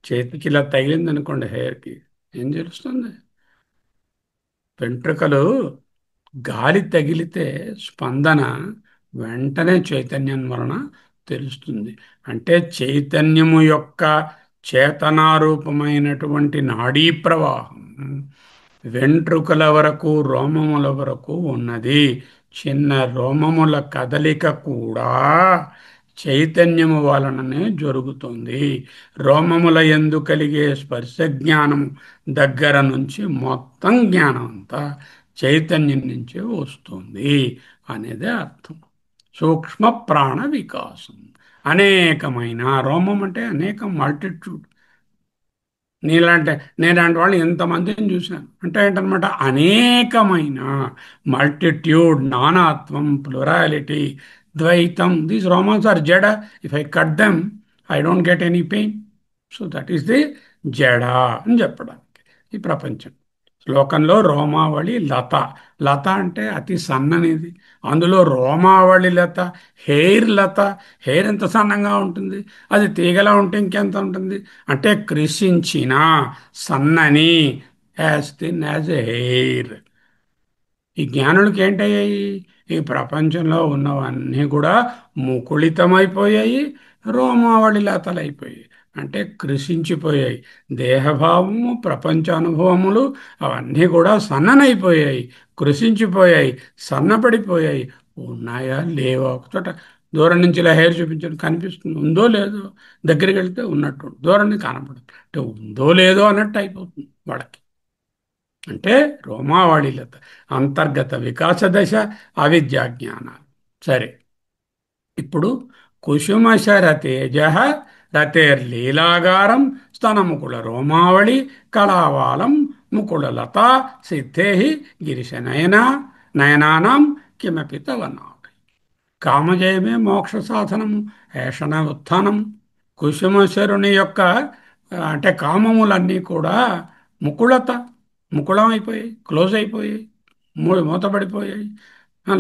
చేతికి ఇలా తగిలింది అనుకోండి, హెయిర్కి ఏం తెలుస్తుంది? వెంట్రుకలు గాలి తగిలితే స్పందన వెంటనే చైతన్యం వలన తెలుస్తుంది. అంటే చైతన్యము యొక్క చేతనారూపమైనటువంటి నాడీ ప్రవాహం వెంట్రుకల వరకు, రోమముల వరకు ఉన్నది. చిన్న రోమముల కదలిక కూడా చైతన్యము వలననే జరుగుతుంది. రోమముల యందు కలిగే స్పర్శ జ్ఞానం దగ్గర నుంచి మొత్తం జ్ఞానం అంతా చైతన్యం నుంచే వస్తుంది అనేదే అర్థం. సూక్ష్మ ప్రాణ వికాసం. అనేకమైన రోమం అంటే అనేకం, మల్టిట్యూడ్. నీలాంటి నేలాంటి వాళ్ళు ఎంతమందిని చూశాను అంటే ఏంటనమాట? అనేకమైన, మల్టిట్యూడ్, నానాత్వం, ప్లూరాలిటీ, ద్వైతం. దీస్ రోమన్స్ ఆర్ జడ. If I cut them I don't get any pain. So that is the జడ అని చెప్పడానికి ఈ ప్రపంచం. శ్లోకంలో రోమావళి లత. లత అంటే అతి సన్ననిది. అందులో రోమావళి లత, హెయిర్ లత. హెయిర్ ఎంత సన్నంగా ఉంటుంది? అది తీగలా ఉంటే ఇంకెంత ఉంటుంది? అంటే కృషించిన, సన్నని, as thin as a hair. ఈ జ్ఞానులకి ఏంటయ్యాయి? ఈ ప్రపంచంలో ఉన్నవన్నీ కూడా ముకుళితమైపోయాయి, రోమావళి లతలైపోయాయి. అంటే కృషించిపోయాయి. దేహభావము, ప్రపంచ అనుభవములు అవన్నీ కూడా సన్ననైపోయాయి, కృషించిపోయాయి, సన్నపడిపోయాయి. ఉన్నాయా లేవా? ఒకచోట దూరం నుంచి ఇలా హెయిర్ చూపించడం కనిపిస్తుంది, ఉందో లేదో. దగ్గరికి వెళ్తే ఉన్నట్టు, దూరం నుంచి కనపడదు. అంటే ఉందో లేదో అన్నట్టు అయిపోతుంది వాళ్ళకి. అంటే రోమావళిలత, అంతర్గత వికాస దశ, అవిద్యా జ్ఞానాలు. సరే, ఇప్పుడు కుసుమశర తేజ రతేర్లీలాగారం స్తనముకుళ రోమావళి కళావాలం ముకుళలత సిద్ధే గిరిశ నయనానాం కిమపి తవనా. కామజయమే మోక్ష సాధనము, ఏషణ ఉత్థానం. కుసుమశరుని యొక్క అంటే కామములన్నీ కూడా ముకుళత, ముకుళం అయిపోయాయి, క్లోజ్ అయిపోయాయి, మూతపడిపోయాయి,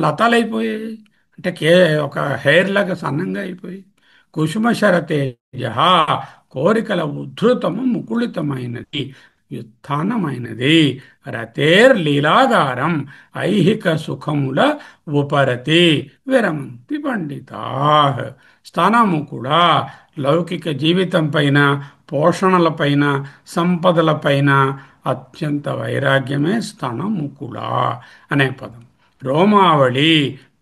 లతాలైపోయాయి. అంటే ఒక హెయిర్ లాగా సన్నంగా అయిపోయి. కుసుమశర తేజ, కోరికల ఉద్ధృతము ముకుళితమైనది, వ్యుత్థానమైనది. రతేర్ లీలాగారం, ఐహిక సుఖముల ఉపరతి విరమంతి పండితా. స్థానము కూడా లౌకిక జీవితం పైన, పోషణలపైన, సంపదలపైన అత్యంత వైరాగ్యమే స్థనముకుళ అనే పదం. రోమావళి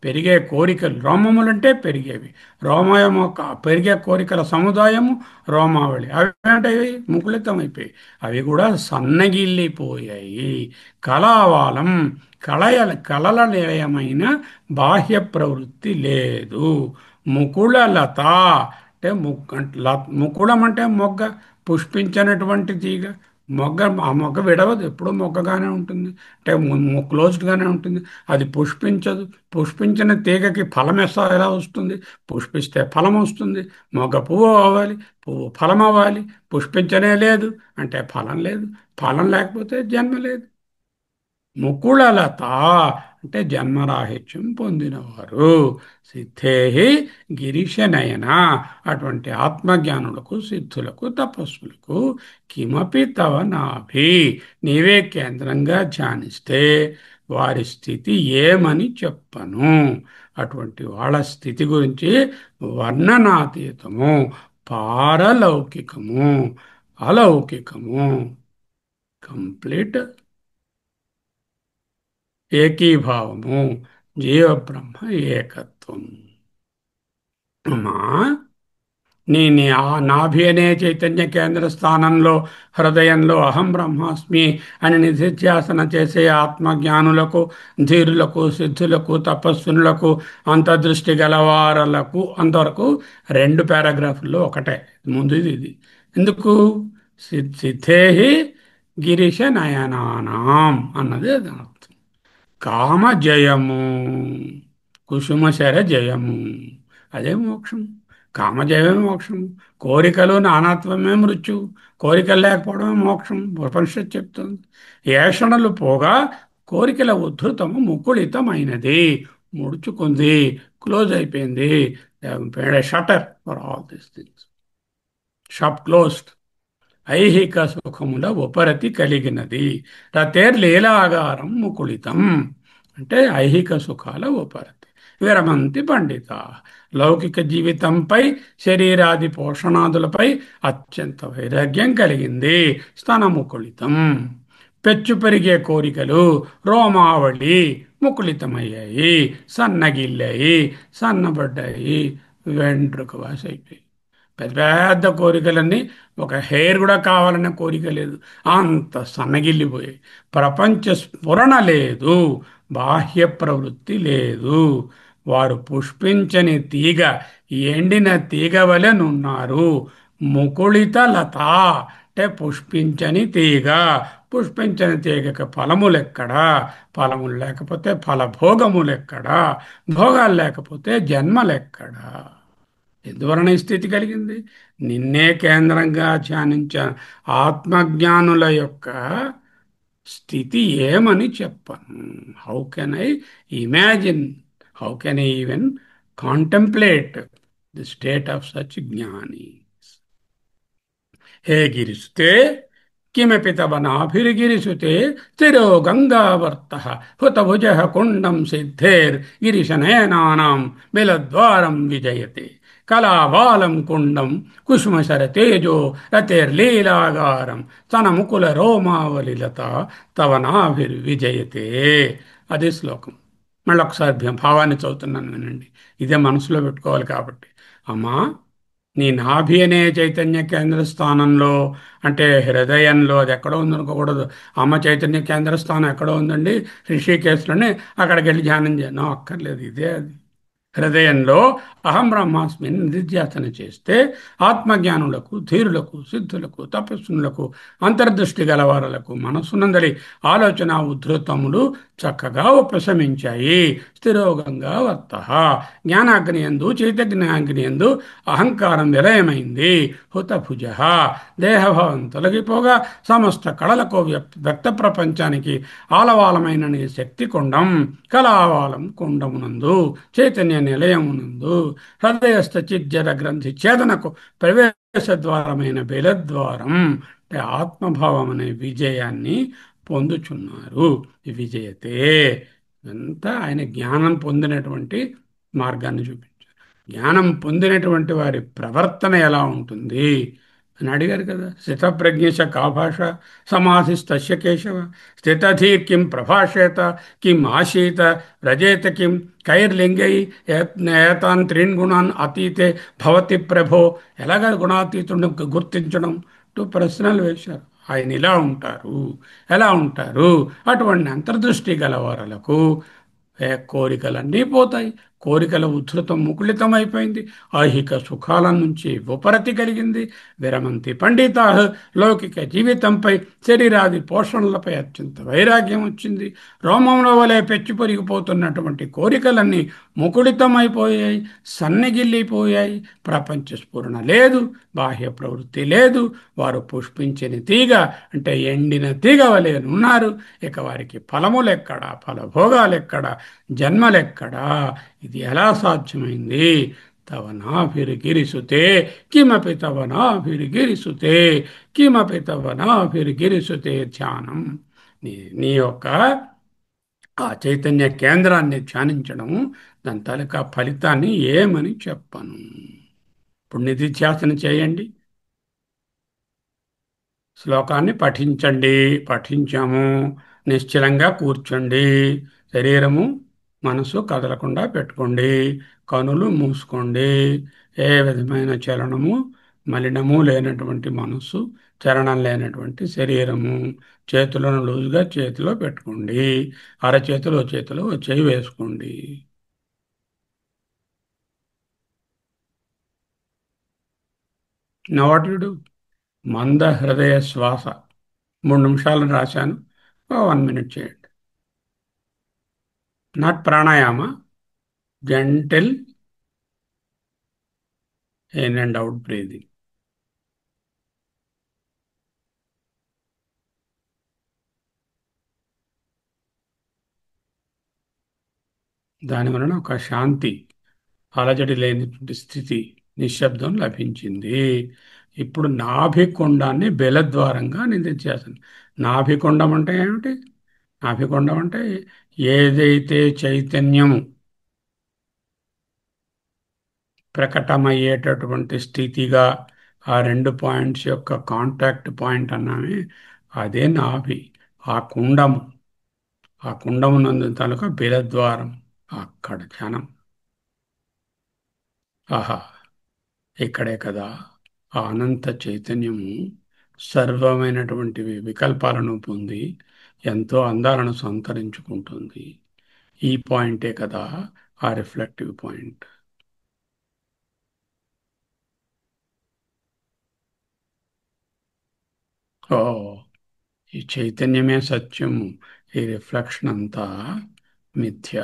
పెరిగే కోరికలు, రోమములంటే పెరిగేవి. రోమము పెరిగే కోరికల సముదాయము రోమావళి. అవి అంటే ముకుళితం అయిపోయి అవి కూడా సన్నగిల్లిపోయాయి. కళావాలం, కళల నిలయమైన బాహ్య ప్రవృత్తి లేదు. ముకుళలత అంటే ముకుళం అంటే మొగ్గ, పుష్పించినటువంటి తీగ. మొగ్గ, ఆ మొగ్గ విడవదు, ఎప్పుడూ మొగ్గగానే ఉంటుంది. అంటే క్లోజ్డ్గానే ఉంటుంది. అది పుష్పించదు. పుష్పించిన తీగకి ఫలం ఎలా వస్తుంది? పుష్పిస్తే ఫలం వస్తుంది. మొగ్గ పువ్వు అవ్వాలి, పువ్వు ఫలం అవ్వాలి. పుష్పించనే లేదు అంటే ఫలం లేదు. ఫలం లేకపోతే జన్మ లేదు. ముకుళలత అంటే జన్మరాహిత్యం పొందినవారు. సిద్ధేహి గిరీశనయన, అటువంటి ఆత్మజ్ఞానులకు, సిద్ధులకు, తపస్సులకు కిమపి తవ నాభి, నీవే కేంద్రంగా ధ్యానిస్తే వారి స్థితి ఏమని చెప్పను. అటువంటి వాళ్ళ స్థితి గురించి వర్ణనాతీతము, పారలౌకికము, అలౌకికము, కంప్లీట్ ఏకీభావము, జీవబ్రహ్మ ఏకత్వం. అమ్మా, ఆ నాభి అనే చైతన్య కేంద్ర స్థానంలో, హృదయంలో అహం బ్రహ్మాస్మి అని నిధిధ్యాసన చేసే ఆత్మజ్ఞానులకు, ధీరులకు, సిద్ధులకు, తపస్సునులకు, అంతర్దృష్టి గలవారలకు, అంతవరకు 2 పారాగ్రాఫుల్లో ఒకటే. ముందు ఇది ఎందుకు? సిద్ధేహి గిరీశ నయనానాం అన్నది అది అర్థం. కామజయము, కుసుమశర జయము, అదే మోక్షం. కామజయమే మోక్షం. కోరికలు నానాత్వమే మృత్యువు. కోరికలు లేకపోవడమే మోక్షం ఉపనిషత్తు చెప్తుంది. ఏషణలు పోగా కోరికల ఉద్ధృతము ముకుళితమైనది, ముడుచుకుంది, క్లోజ్ అయిపోయింది. Shutter for all these things. Shop closed. ఐహిక సుఖముల ఉపరతి కలిగినది. రతేర్లీలాగారం ముకుళితం అంటే ఐహిక సుఖాల ఉపరతి. విరమంతి పండిత, లౌకిక జీవితంపై, శరీరాది పోషణాదులపై అత్యంత వైరాగ్యం కలిగింది. స్తనముకుళితం. పెచ్చు పెరిగే కోరికలు రోమావళి ముకుళితమయ్యాయి, సన్నగిల్లాయి, సన్నబడ్డాయి, వెంట్రుక వాసైపోయి. పెద్ద పెద్ద కోరికలన్నీ, ఒక హెయిర్ కూడా కావాలనే కోరిక లేదు, అంత సన్నగిల్లిపోయాయి. ప్రపంచ స్ఫురణ లేదు, బాహ్య ప్రవృత్తి లేదు. వారు పుష్పించని తీగ, ఎండిన తీగ వలెనున్నారు. ముకుళిత లత అంటే పుష్పించని తీగ. పుష్పించని తీగకి ఫలములెక్కడా? ఫలములు లేకపోతే ఫలభోగములెక్కడా? భోగాలు లేకపోతే జన్మలెక్కడా? ఎందువలన ఈ స్థితి కలిగింది? నిన్నే కేంద్రంగా ధ్యానించ ఆత్మజ్ఞానుల యొక్క స్థితి ఏమని చెప్పను. How can I imagine, how can I even contemplate the state of such జ్ఞాని. హే గిరిస్తే కిమపి తవ నాభిర్గిరిసుతే స్థిరో గంగావర్త హుతభుజ కుండం సిద్ధేర్ గిరిశనయనానాం బిలద్వారం విజయతే. కళాబాలం కుండం కుసుమశర తేజో రతేర్లీలాగారం స్తనముకుల రోమావలిలత తవ నాభిర్విజయతే. అది శ్లోకం. మళ్ళీ ఒకసారి భావాన్ని చదువుతున్నాను వినండి. ఇదే మనసులో పెట్టుకోవాలి. కాబట్టి అమ్మా, నీ నాభి అనే చైతన్య కేంద్ర స్థానంలో, అంటే హృదయంలో, అది ఎక్కడో ఉందనుకోకూడదు. అమ్మ చైతన్య కేంద్ర స్థానం ఎక్కడో ఉందండి, ఋషికేశ్లోనే, అక్కడికి వెళ్ళి ధ్యానం చేయను అక్కర్లేదు. ఇదే అది. హృదయంలో అహం బ్రహ్మాస్మి నిధిధ్యాసన చేస్తే ఆత్మజ్ఞానులకు, ధీరులకు, సిద్ధులకు, తపస్సునులకు, అంతర్దృష్టి గలవారులకు మనస్సునందలి ఆలోచన ఉద్ధృతములు చక్కగా ఉపశమించాయి. స్థిరోగంగా వర్త. జ్ఞానాగ్నియందు, చైతన్యాగ్నియందు అహంకారం విలయమైంది. హుతభుజ, దేహభావం తొలగిపోగా సమస్త కళలకు, వ్యక్త ప్రపంచానికి ఆలవాలమైన నీ శక్తి కుండం, కళావాలం కుండమునందు, చైతన్య నిలయమునందు, హృదయస్థ చిజ్జర గ్రంథి ఛేదనకు ప్రవేశ ద్వారమైన బెలద్వారం అంటే ఆత్మభావం అనే విజయాన్ని పొందుచున్నారు. విజయతే అంతా ఆయన జ్ఞానం పొందినటువంటి మార్గాన్ని చూపించారు. జ్ఞానం పొందినటువంటి వారి ప్రవర్తన ఎలా ఉంటుంది? అని అడిగారు కదా. స్థితప్రజ్ఞశ కా భాష సమాధిస్తస్య కేశవ స్థితధీర్ కిం ప్రభాషేత కిం ఆశీత వ్రజేత కిం కైర్లింగై ఏతాన్ త్రీన్ గుణాన్ అతీతే భవతి ప్రభో. ఎలాగ గుణాతీతుడిని గుర్తించడం? టూ ప్రశ్నలు వేశారు. ఆయన ఇలా ఉంటారు, ఎలా ఉంటారు? అటువంటి అంతర్దృష్టి గలవారలకు కోరికలన్నీ పోతాయి. కోరికల ఉధృతం ముకుళితం అయిపోయింది. ఐహిక సుఖాల నుంచి ఉపరతి కలిగింది. విరమంతి పండితా లౌకిక జీవితంపై శరీరాది పోషణలపై అత్యంత వైరాగ్యం వచ్చింది. రోమంలో వలె పెచ్చి పొరిగిపోతున్నటువంటి కోరికలన్నీ ముకుళితమైపోయాయి, సన్నగిల్లిపోయాయి. ప్రపంచ స్ఫురణ లేదు, బాహ్య ప్రవృత్తి లేదు. వారు పుష్పించిన తీగ అంటే ఎండిన తీగ వలె ఉన్నారు. ఇక వారికి ఫలములెక్కడా, ఫలభోగాలెక్కడా, జన్మలెక్కడా? ఇది ఎలా సాధ్యమైంది? తవ నాభిర్గిరిసుతే కిమపి తవ నాభిర్గిరిసుతే కిమపి తవ నాభిర్గిరిసుతే ధ్యానం. నీ యొక్క ఆ చైతన్య కేంద్రాన్ని ధ్యానించడం, దాని తాలూకా ఫలితాన్ని ఏమని చెప్పను. ఇప్పుడు నిధిధ్యాసన చేయండి, శ్లోకాన్ని పఠించండి. పఠించాము. నిశ్చలంగా కూర్చోండి. శరీరము మనసు కదలకుండా పెట్టుకోండి. కనులు మూసుకోండి. ఏ విధమైన చలనము, మలినము లేనటువంటి మనస్సు, చలనం లేనటువంటి శరీరము. చేతులను లూజుగా చేతిలో పెట్టుకోండి. అరచేతిలో చేతిలో చేయి వేసుకోండి. నవాటుడు మంద హృదయ శ్వాస 3 నిమిషాలు రాశాను. 1 మినిట్ చేయండి. Not pranayama, gentle in and out breathing. దాని వలన ఒక శాంతి, అలజడి లేనిటువంటి స్థితి, నిశ్శబ్దం లభించింది. ఇప్పుడు నాభికొండాన్ని బెలద్వారంగా నిధిధ్యాసన. నాభికొండం అంటే ఏమిటి? నాభికొండం అంటే ఏదైతే చైతన్యము ప్రకటమయ్యేటటువంటి స్థితిగా ఆ 2 పాయింట్స్ యొక్క కాంటాక్ట్ పాయింట్ అన్నామే, అదే నాభి. ఆ కుండము, ఆ కుండమునందు తాలూకా బెలద్వారం, అక్కడ ధ్యానం. ఆహా, ఇక్కడే కదా ఆ అనంత చైతన్యము సర్వమైనటువంటి వికల్పాలను పొంది ఎంతో అందాలను సంతరించుకుంటుంది. ఈ పాయింటే కదా ఆ రిఫ్లెక్టివ్ పాయింట్. ఓ, ఈ చైతన్యమే సత్యము, ఈ రిఫ్లెక్షన్ అంతా మిథ్య.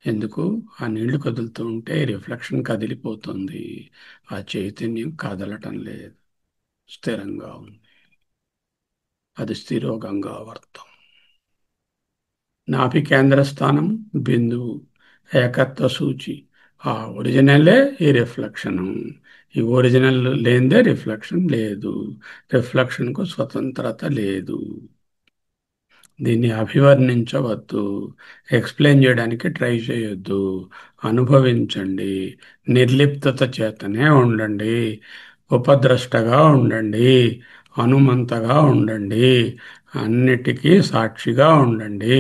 ఎందుకు? ఆ నీళ్లు కదులుతూ ఉంటే రిఫ్లెక్షన్ కదిలిపోతుంది, ఆ చైతన్యం కదలటం లేదు, స్థిరంగా ఉంది. అది స్థిరోగంగావర్తం. నాభి కేంద్ర స్థానం బిందువు, ఏకత్వ సూచి. ఆ ఒరిజినలే ఈ రిఫ్లెక్షను. ఈ ఒరిజినల్ లేనిదే రిఫ్లెక్షన్ లేదు. రిఫ్లెక్షన్కు స్వతంత్రత లేదు. దీన్ని అభివర్ణించవద్దు, ఎక్స్ప్లెయిన్ చేయడానికి ట్రై చేయొద్దు. అనుభవించండి. నిర్లిప్తత చేతనే ఉండండి. ఉపద్రష్టగా ఉండండి. హనుమంతగా ఉండండి. అన్నిటికీ సాక్షిగా ఉండండి.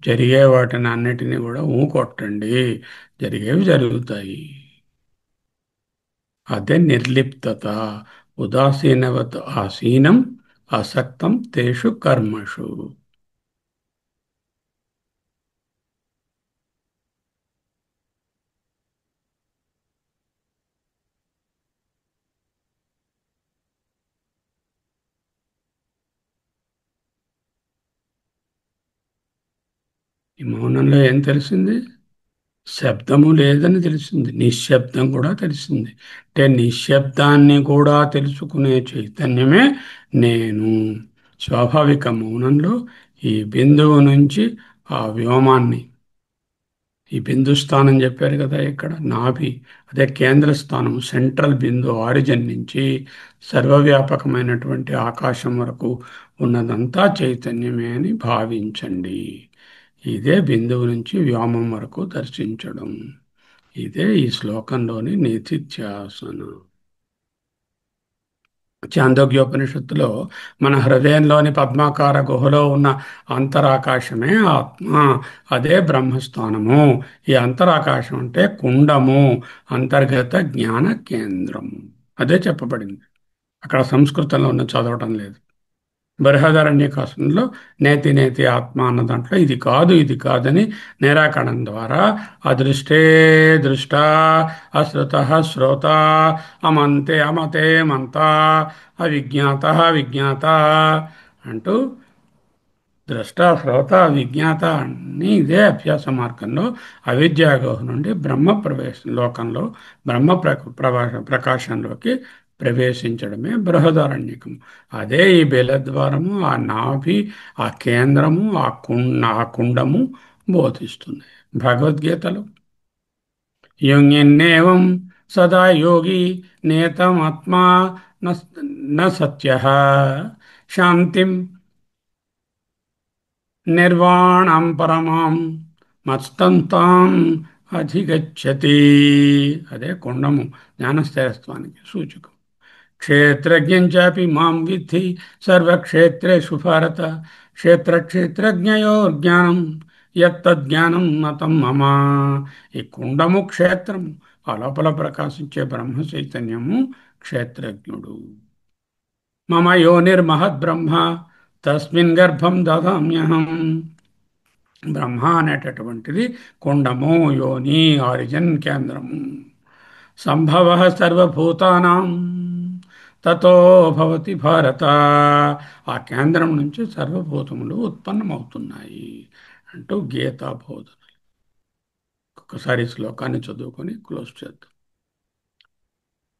జరిగే వాటిని అన్నిటినీ కూడా ఊకొట్టండి. జరిగేవి జరుగుతాయి. అదే నిర్లిప్తత. ఉదాసీనవత్ ఆసీనం అసక్తం తేషు కర్మషు. ఈ మౌనంలో ఏం తెలిసింది? శబ్దము లేదని తెలిసింది, నిశ్శబ్దం కూడా తెలిసింది. అంటే నిశ్శబ్దాన్ని కూడా తెలుసుకునే చైతన్యమే నేను. స్వాభావిక మౌనంలో ఈ బిందువు నుంచి ఆ వ్యోమాన్ని, ఈ బిందు స్థానం చెప్పారు కదా ఇక్కడ నాభి, అదే కేంద్ర స్థానం, సెంట్రల్ బిందు, ఆరిజిన్ నుంచి సర్వవ్యాపకమైనటువంటి ఆకాశం వరకు ఉన్నదంతా చైతన్యమే అని భావించండి. ఇదే బిందువు నుంచి వ్యోమం వరకు దర్శించడం. ఇదే ఈ శ్లోకంలోని నిధిధ్యాసన. చాందోగ్యోపనిషత్తులో మన హృదయంలోని పద్మాకార గుహలో ఉన్న అంతరాకాశమే ఆత్మ. అదే బ్రహ్మస్థానము. ఈ అంతరాకాశం అంటే కుండము, అంతర్గత జ్ఞాన కేంద్రము. అదే చెప్పబడింది. అక్కడ సంస్కృతంలో ఉన్న చదవటం లేదు. బృహదారణ్యకాశంలో నేతి నేతి ఆత్మ అన్న దాంట్లో ఇది కాదు ఇది కాదని నిరాకరణం ద్వారా అదృష్టే దృష్ట, అశ్రుత శ్రోత, అమంతే అమతే మంత, అవిజ్ఞాత విజ్ఞాత అంటూ ద్రష్ట శ్రోత విజ్ఞాత అన్నీ ఇదే అభ్యాస మార్గంలో అవిద్యాగోహ నుండి బ్రహ్మ ప్రవేశం లోకంలో బ్రహ్మ ప్రకాశంలోకి ప్రవేశించడమే బృహదారణ్యకం. అదే ఈ బెలద్వారము, ఆ నాభి, ఆ కేంద్రము, ఆ కుండము బోధిస్తుంది భగవద్గీతలో. యుంగిన్నేవం సదా యోగి నేతమాత్మా న సత్య శాంతిం నిర్వాణం పరమాం మత్తంతాం అధిగచ్చతి. అదే కుండము జ్ఞానస్థిరత్వానికి సూచకం. క్షేత్రజ్ఞం చాపి మాం విద్ధి సర్వక్షేత్రేషు భారత క్షేత్రజ్ఞయోర్జ్ఞానం యత్తజ్ఞానం మతం మమ. ఈ కుండము క్షేత్రము, ఆ లోపల ప్రకాశించే బ్రహ్మ చైతన్యము క్షేత్రజ్ఞుడు. మమ యోనిర్మహద్బ్రహ్మ తస్మిన్ గర్భం దదామ్యహం. బ్రహ్మ అనేటటువంటిది కుండము, యోని, ఆరిజన్, కేంద్రము. సంభవ సర్వభూతానాం తతో భవతి భారత. ఆ కేంద్రం నుంచి సర్వభూతములు ఉత్పన్నమవుతున్నాయి అంటూ గీతా బోధన. ఒక్కసారి శ్లోకాన్ని చదువుకొని క్లోజ్ చేద్దాం.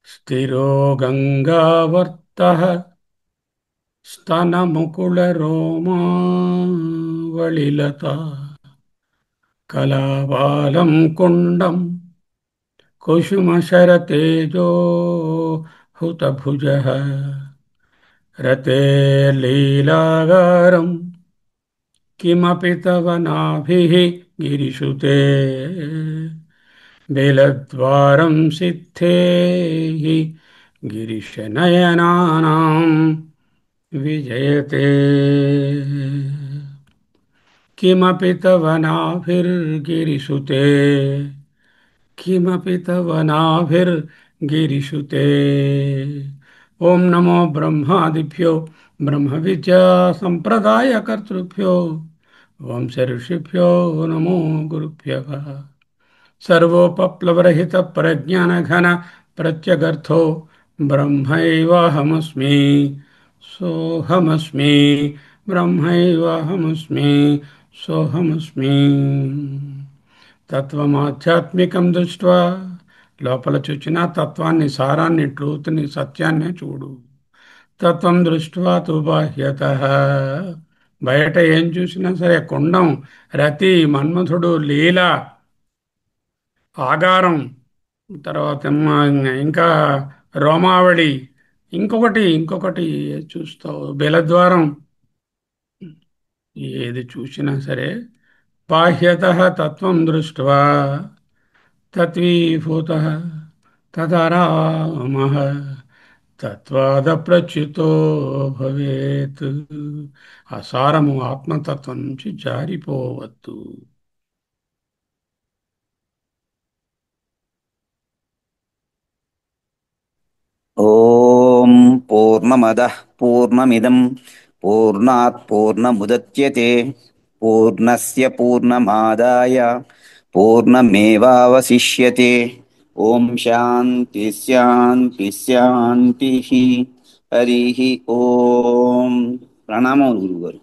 స్థిరో గంగావర్త స్తనముకుళరోమా వళిలత కళావాలం కుండం కుసుమశరతేజో హుతభుజ రతేర్లీలాగారం కిమపి తవ నాభిః గిరిషు తే బిలద్వారం సిద్ధేః గిరిశనయనానాం విజయతే. కిమపి తవ నాభిర్గిరిషు తే కిమపి తవ నాభిర్గిరిషు తే. ఓం నమో బ్రహ్మాదిభ్యో బ్రహ్మ విద్యా సంప్రదాయకర్తృభ్యో వంశ ఋషిభ్యో నమో గురుభ్యః. సర్వోపప్లవరహిత ప్రజ్ఞానఘన ప్రత్యగర్థో బ్రహ్మైవాహమస్మి సోహమస్మి. బ్రహ్మైవాహమస్మి సోహమస్మి. తత్వమాధ్యాత్మికం దృష్ట్వా, లోపల చూచిన తత్వాన్ని, సారాన్ని, ట్రూత్ని, సత్యాన్ని చూడు. తత్వం దృష్ట్వా తు బాహ్యతః, బయట ఏం చూసినా సరే కుండం, రతి, మన్మథుడు, లీల, ఆగారం, తర్వాత ఇంకా రోమావళి, ఇంకొకటి ఇంకొకటి చూస్తావు, బెలద్వారం, ఏది చూసినా సరే బాహ్యతః తత్వం దృష్ట్వా తత్వీభూతః తదరామః తత్వాదప్రచ్యుతో భవేత్. ఆ సారము ఆత్మతత్వం నుంచి జారిపోవద్దు. ఓం పూర్ణమదః పూర్ణమిదం పూర్ణాత్ పూర్ణముదచ్యతే పూర్ణస్య పూర్ణమాదాయ పూర్ణమేవావశిష్యతే. ఓం శాంతి శాంతి శాంతి. హరి ఓం. ప్రణామం గురుగారు.